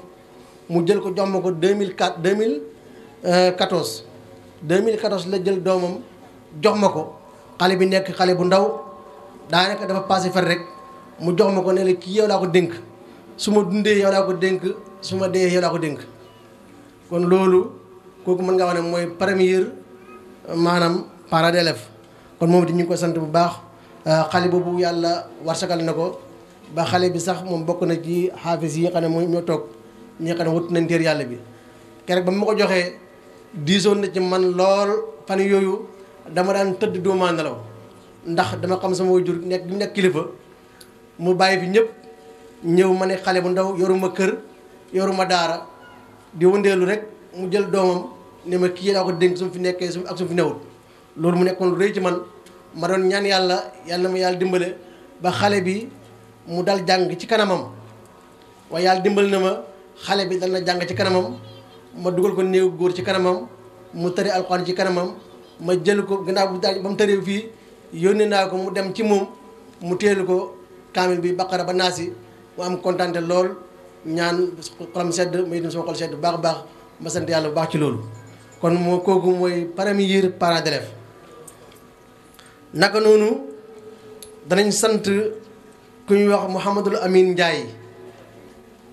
mu jël ko jox ma ko 2014 la jël doomam jox ma ko xale bi nekk xale bu ndaw daanaka dafa passé fer rek mu jox ma ko ne la kii yow laa ko dénk su ma dundee yow laa ko dénk su ma dee yow laa ko dénk kon loolu kooku mën nga wax ne mooy première maanaam parent d'élève kon moom it ñu ngi ko sant bu baax xale boobu yàlla warsagal na ko ba xale bi sax moom bokk na ci xaafis yi nga xam ne mooy ñoo toog ñi nga xam ne wut nañ téer yàlla bi keroog ba ma ko joxee diisoon na ci man lool fan yooyu dama daan tëdd doomaa nelaw ndax dama xam sama waajur nekk bi mu nekk kilifa mu bàyyi fi ñëpp ñëw ma ne xale bu ndaw yoruma kër yoruma daara di wëndeelu rek mu jël doomam ne ma kii daa ko dénk su mu fi nekkee su ak su mu fi newut loolu mu nekkoon lu rëy ci man ma doon ñaan yàlla yàlla na ma yàlla dimbale ba xale bi mu dal jàng ci kanamam waaye yàlla dimbali na ma xale bi dal na jàng ci kanamam ma dugal ko néew góor ci kanamam mu tëri alxuraan ci kanamam ma jël ko gannaaw bu daal ba mu tëree fii yónnee naa ko mu dem ci moom mu teelu ko kaamil bi baqara ba naasi mu am kontante lool ñaan xolam sedd may dem sama xol sedd bu baax a baax ma sant yàlla bu baax ci loolu kon moo kooku mooy premier parent d'élève naka noonu danañ sant ku ñuy wax Mouhamadul Amin Ndiaye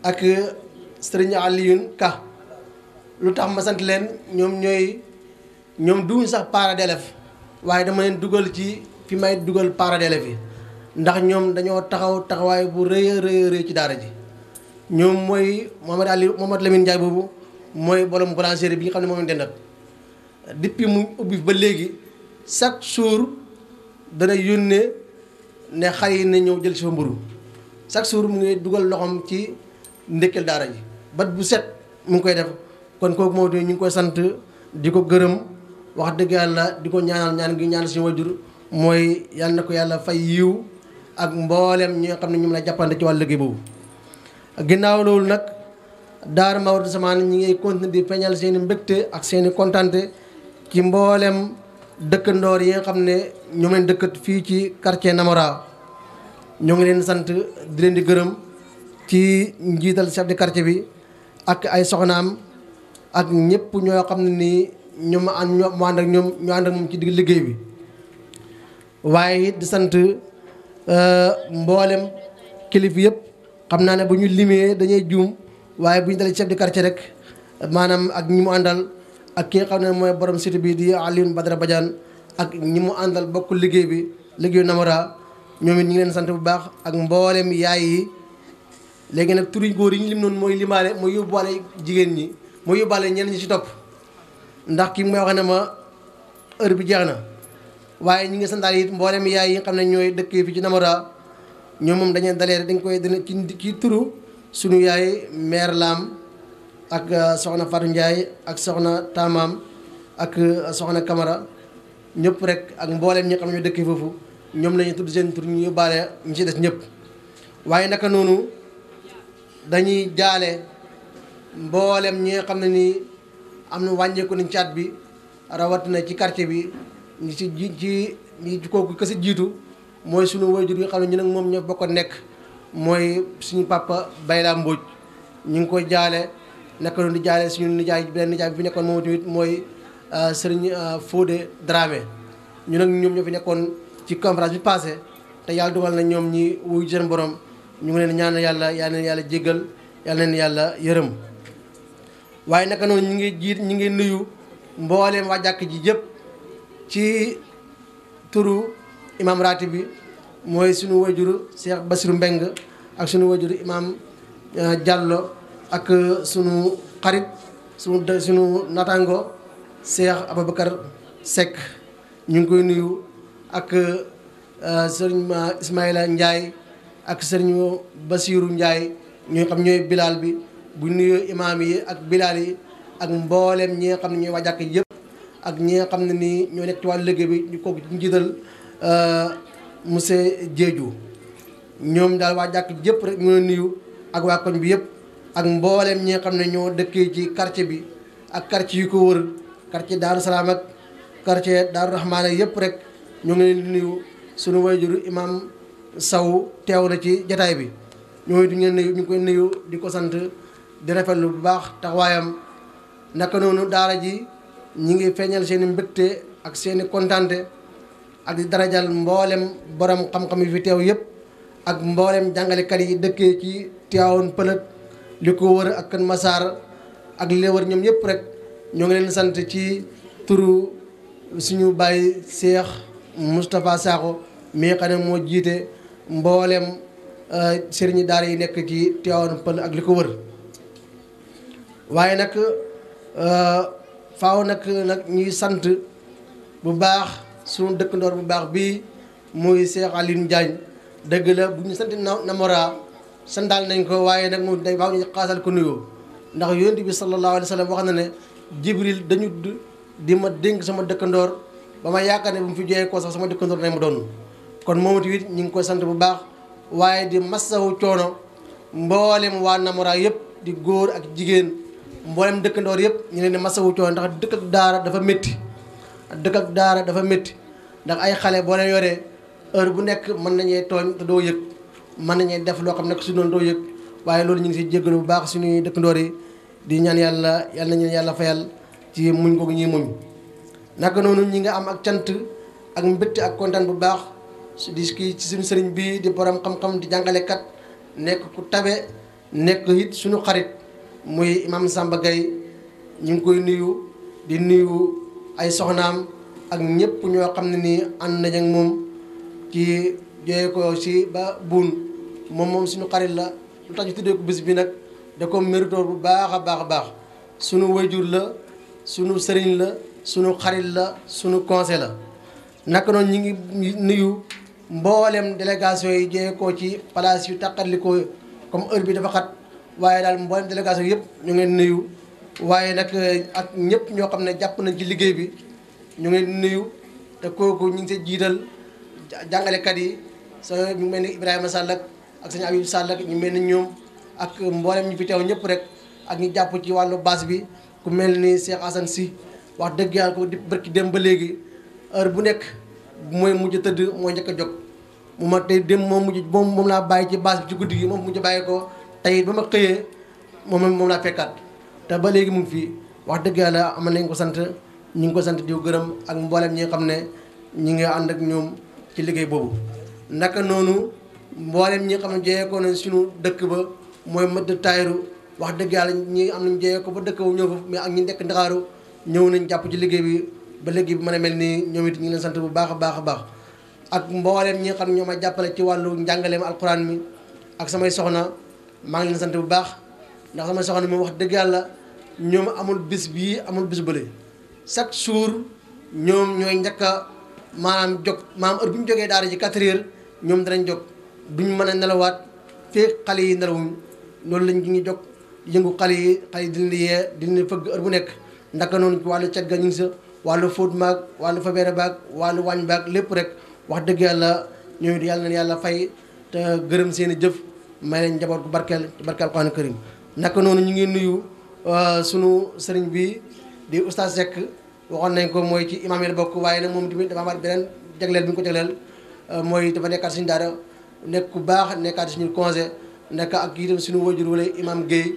ak Serigne Alioune Ka lu tax ma sant leen ñoom duñ sax parent d'élève waaye dama leen dugal ci fi may dugal parent d'élève yi ndax ñoom dañoo taxawaay bu rëy a rëy ci daara ji ñoom mooy Mouhamad Lamine Ndiaye boobu mooy borom boulangerie bi nga xam ne moom lañ dendat depuis mu ubbi ba léegi chaque jour dana yónnee ne xale yi na ñëw jël si fa mburu chaque jour mu ngi dugal loxoom ci ndékkal daara ji bat bu set mu ngi koy def kon kooku moo ñu ngi koy sant di ko gërëm wax dëgg yàlla di ko ñaanal ñaan gi ñaan suñu wajur mooy yàlla na ko yàlla fay yiw ak mboolem ñi nga xam ne ñoom la jàppante ci wàllu liggéey boobu. ginnaaw loolu nag daara Mawridou Zamane ñi ngay continuer di feeñal seen i mbégte ak seen i kontante ci mboolem dëkkandoor yi nga xam ne ñoom leen dëkkat fii ci quartier Namora ñoo ngi leen sant di leen di gërëm ci njiital chef de quartier bi ak ay soxnaam ak ñëpp ñoo xam ne nii ñoom mu ànd ak ñoom ñu ànd ak moom ci digg liggéey bi waaye it di sant mboolem kilifa yëpp xam naa ne bu ñu limee dañuy juum waaye bu ñu dalee chef de quartier rek maanaam ak ñi mu àndal ak ki nga xam ne mooy borom cité bi di Alioune Badara Badiane ak ñi mu àndal bokk liggéey bi liggéeyu Namora ñoom it ñu ngi leen sant bu baax ak mboolem yaay yi léegi nag turi góor yi ñu lim noonu mooy limaale mooy yóbbuwaale jigéen ñi mooy yóbbaale ñenn ñi ci topp ndax kii mooy wax ne ma heure bi jeex na waaye ñi ngi santaal it mboolem yaay yi nga xam ne ñooy dëkk fi ci Namora ñoom moom dañuy dalee rek dañ koy dina ci turu suñu yaay mère Lam ak soxna Fatou Ndiaye ak soxna Tamam ak soxna Camara ñëpp rek ak mboolem ñi xam ne ñoo dëkk foofu ñoom lañuy tudd seen tur ñu yóbbaale ñu ci des ñëpp waaye naka noonu dañuy jaale mboolem ñi nga xam ne nii am na wàññeeku nañ caat bi rawatina ci quartier bi ñi ci kooku kese jiitu mooy suñu waajur yi xam ne ñu nag moom ñoo bokk nekk mooy suñu papa Bayla Mbodj ñu ngi koy jaale naka noonu di jaale suñu nijaay beneen nijaay bi fi nekkoon moom tamit mooy Serigne Fodé Dramé ñu nag ñoom ñoo fi nekkoon ci conférence bi passé te yàlla dogal na ñoom ñi wuyu seen borom ñu ngi leen ñaan yàlla yàlla jéggal yàlla leen yàlla yërëm waaye naka noonu ñu ngi nuyu mbooleem waa jàkk ji yëpp ci turu imam ratib bi mooy suñu wajuru Cheikh Bassirou Mbeng ak suñu wajuru imam Diallo ak suñu xarit suñu natango Cheikh Ababacar Seck ñu ngi koy nuyu ak sëriñ Ismaïla Ndiaye ak sëriñ Bassirou Ndiaye ñoo xam ñooy bilaal bi bu nuyu imaam yi ak bilaal yi ak mboolem ñi nga xam ne ñooy waa jàkk yëpp ak ñi nga xam ne nii ñoo nekk ci wàllu liggéey bi ñu kooku ci njiital monsieur Diédiou ñoom daal waa jàkk yëpp rek ñu ngi nuyu ak waa koñ bi yëpp ak mboolem ñi nga xam ne ñoo dëkkee ci quartier bi ak quartier yu ko wër quartier Daaru Salaam ak quartier Daaru Rahmaan yëpp rek ñu ngi leen di nuyu sunu wayjuru imam Sow teew na ci jataay bi ñooñu du ngeen nuyu ñu ngi koy nuyu di ko sant di rafetlu bu baax taxawaayam naka noonu daara ji ñi ngi feeñal seen i mbégte ak seen i kontante ak di darajal mboolem borom xam-xam yi fi teew yëpp ak mboolem jàngalekat yi dëkkee ci Tivaouane Peulh li ko wër ak Kër Massar ak li wër ñoom yëpp rek ñoo ngi leen sant ci turu suñu baay Cheikh Moustapha Sakho mi nga xam ne moo jiite mboolem sëriñi daara yi nekk ci Tivaouane Peulh ak li ko wër waaye nag faaw nag ñuy sant bu baax suñu dëkkandoor bu baax bii muy Cheikh Alioune Diagne dëgg la bu ñu sant Namora sandaal nañ ko waaye nag moom day faaw ñu xaasal ko nuyoo ndax yonent bi sallallahu alayhi wa sallam wax na ne Jibril dañu di ma dénk sama dëkkandoor ba ma yaakaar ne bu mu fi jógee ko sax sama dëkkandoor nañ ma doon kon moom tamit ñu ngi koy sant bu baax waaye di massawu coono mboolem waa Namora yëpp di góor ak jigéen mboolem dëkkandoor yëpp ñu leen di massawu coono ndax dëkk ak daara dafa métti dëkk ak daara dafa métti ndax ay xale boo leen yoree heure bu nekk mën nañee tooñ te doo yëg mën nañee def loo xam ne su doon doo yëg waaye loolu ñu ngi si jéggalu bu baax suñuy dëkkandoor yi di ñaan yàlla nañu yàlla fayal ci muñ googu ñuy muñ naka noonu ñi nga am ak cant ak mbégte ak kontaan bu baax di kii ci suñu sëriñ bi di borom xam-xam di jàngalekat nekk ku tabe nekk it suñu xarit muy imam Samba Gaye ñu ngi koy nuyu di nuyu ay soxnaam ak ñëpp ñoo xam ne nii ànd nañ ak moom ci joye ko si ba buun moom suñu xarit la lu tax ñu tuddee ko bis bi nag da ko méritoor bu baax a baax a baax suñu wayjur la suñu sëriñ la suñu xarit la suñu conseil la naka noonu ñi ngi nuyu mboolem délégation yi joye ko ci place yu tàqalikoo comme heure bi dafa xat waaye daal mboolem délégation yëpp ñu ngeen nuyu waaye nag ak ñëpp ñoo xam ne jàpp nañ ci liggéey bi ñu ngeen nuyu te kooku ñu ngi see jiital jàngalekat yi sa ñu mel ni Ibrahima Sall ak sëñ Abib Sall ak ñu mel ni ñoom ak mboolem ñu fi teew ñëpp rek ak ñu jàpp ci wàllu baas bi ku mel ni Cheikh Assane Sy wax dëgg yàlla ko di bërki dem ba léegi heure bu nekk mooy mujj tëdd mooy njëkk a jóg mu ma tey dem moom laa bàyyi ci baas bi ci guddi gi moom mujj bàyyi ko tey ba ma xëyee moom laa fekkaat te ba léegi mu ngi fii wax dëgg yàlla am nañ ko sant ñu ngi ko sant di gërëm ak mboolem ñi nga xam ne ñi ngi ànd ak ñoom ci liggéey boobu naka noonu mboolem ñi nga xam ne jeyee ko nañ suñu dëkk ba mooy mëdd tayru wax dëgg yàlla ñi am nañ jeyee ko ba dëkk ñëw fa mais ak ñi nekk Ndakaaru ñëw nañ jàpp ci liggéey bi ba liggéey bi mën a mel nii ñoom it ñu ngi leen sant bu baax a baax a baax ak mboolem ñi nga xam ne ñoo ma jàppale ci wàllu njàngaleem alquran mi ak samay soxna maa ngi leen sant bu baax ndax samay soxna moom wax dëgg yàlla ñoom amul bis bii amul bis bële chaque jour ñoom ñooy njëkk a maanaam jóg maanaam heure bu ñu jógee daara ji 4 heures ñoom danañ jóg duñ mën a nelawaat fii xale yi nelawuñ loolu lañ ngi jóg yëngu xale yi di leen yee di leen fëgg heure bu nekk ndaka noonu ci wàllu cet ga ñu ngi sa wàllu fóot maag wàllu fabeere baag wàllu wàññ baag lépp rek wax dëgg yàlla ñoom it yàlla na yàlla fay te gërëm seen i jëf may leen njaboot gu barkeel ci barkeel Alxuraan Karim naka noonu ñu ngi nuyu sunu sëriñ bi di oustaz Seck waxoon nañ ko mooy ci imaam yi la bokk waaye nag moom tamit dafa amaat beneen jagleel bi ñu ko jagleel mooy dafa nekkaat suñu daara nekk ku baax nekkaat suñu conseil nekk ak itam suñu wajur wala imam Guèye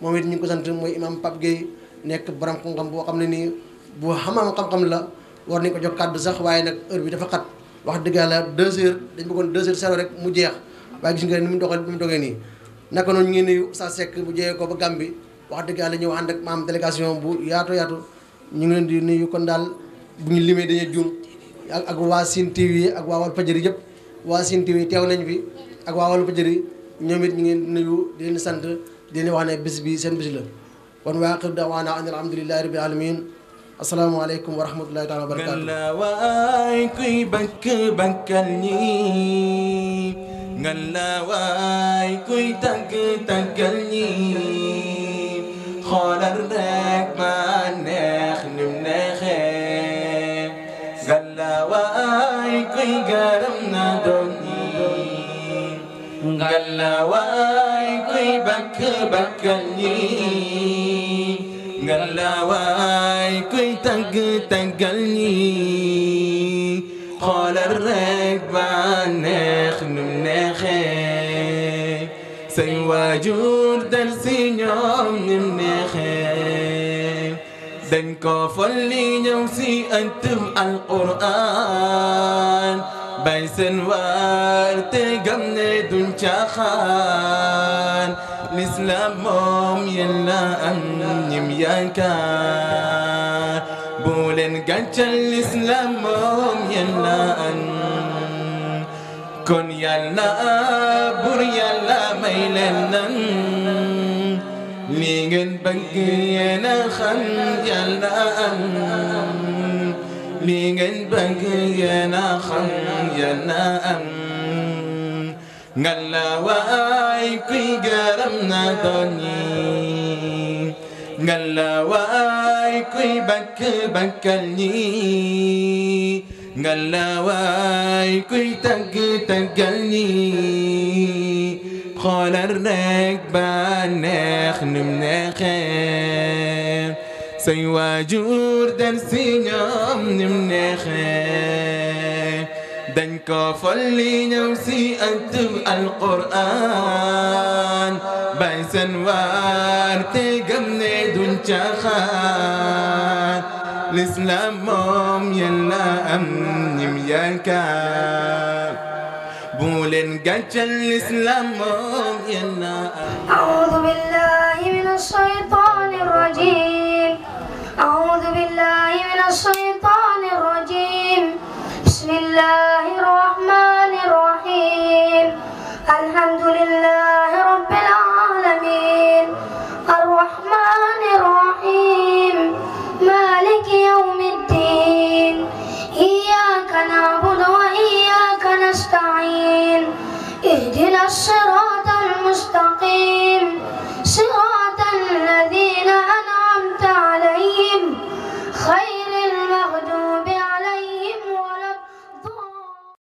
moom it ñu ngi ko sant mooy imam Pape Guèye nekk borom xam-xam boo xam ne nii bu xam-am xam-xam la war nañ ko jox kàddu sax waaye nag heure bi dafa xat wax dëgg yàlla 2 heures dañ bëggoon 2 heures zéro rek mu jeex waaye gis nga ni mu doxal bi mu dogee nii naka noonu ñu ngi nuyu Oustaz Seck bu jeexee ko ba Gambie wax dëgg yàlla ñëw ànd ak maam délégation bu yaatu ñu ngi leen di nuyu kon daal bu ñu limee dañuy juum ak waa Sine TV ak waa Walfadjri yëpp waa Sine TV teew nañ fi ak waa Walfadjri ñoom it ñu ngi nuyu di leen sant di leen wax ne bis bi seen bis la kon waa aaxiru da'waanaa an alhamdulillahi rabbil aalamiin asalaamaaleykum wa rahmatullahi taala wa barakaatu. Ngalla waay kuy bakk bakkal ñi ngalla waay kuy tagg taggal ñi xoolal rek ma neex nim neexee ngalla waay kuy garam na doon ñi ngalla waay kuy bakk bakkal ñi ngalla waay kuy tagg taggal ñi xoolal rek ba neex num neexee say waajur dal si ñoom nim neexee dañ ko folli ñëw si ëttub alquran bay seen waar te gam ne duñ caaxaan l'islam moom yéen la am ñim yaakaar bu leen gàccal l'islam moom yéen la am kon yàlla bur yàlla may leen nan li ngeen bëgg yéen a xam yàlla am li ngeen bëgg yéen a xam yàlla am ngalla waay kuy garam na doon ñi ngalla waay kuy bakk bakkal ñi ngalla waay kuy tagg taggal ñi xoolal rek ba neex nim neexee say waajur del si ñoom nim neexee dañ ko folli ñëw si ëttub alquraan bay seen waar te gëm ne duñ caaxaan l'islam moom yàlla am ñim yaakaar bu leen gàccal l'islam moom yàlla am. أعوذ بالله من الشيطان الرجيم أعوذ بالله من الشيطان الرجيم بسم الله الرحمن الرحيم الحمد لله رب العالمين الرحمن الرحيم مالك يوم الدين إياك نعبد وإياك نستعين اهدنا الصراط المستقيم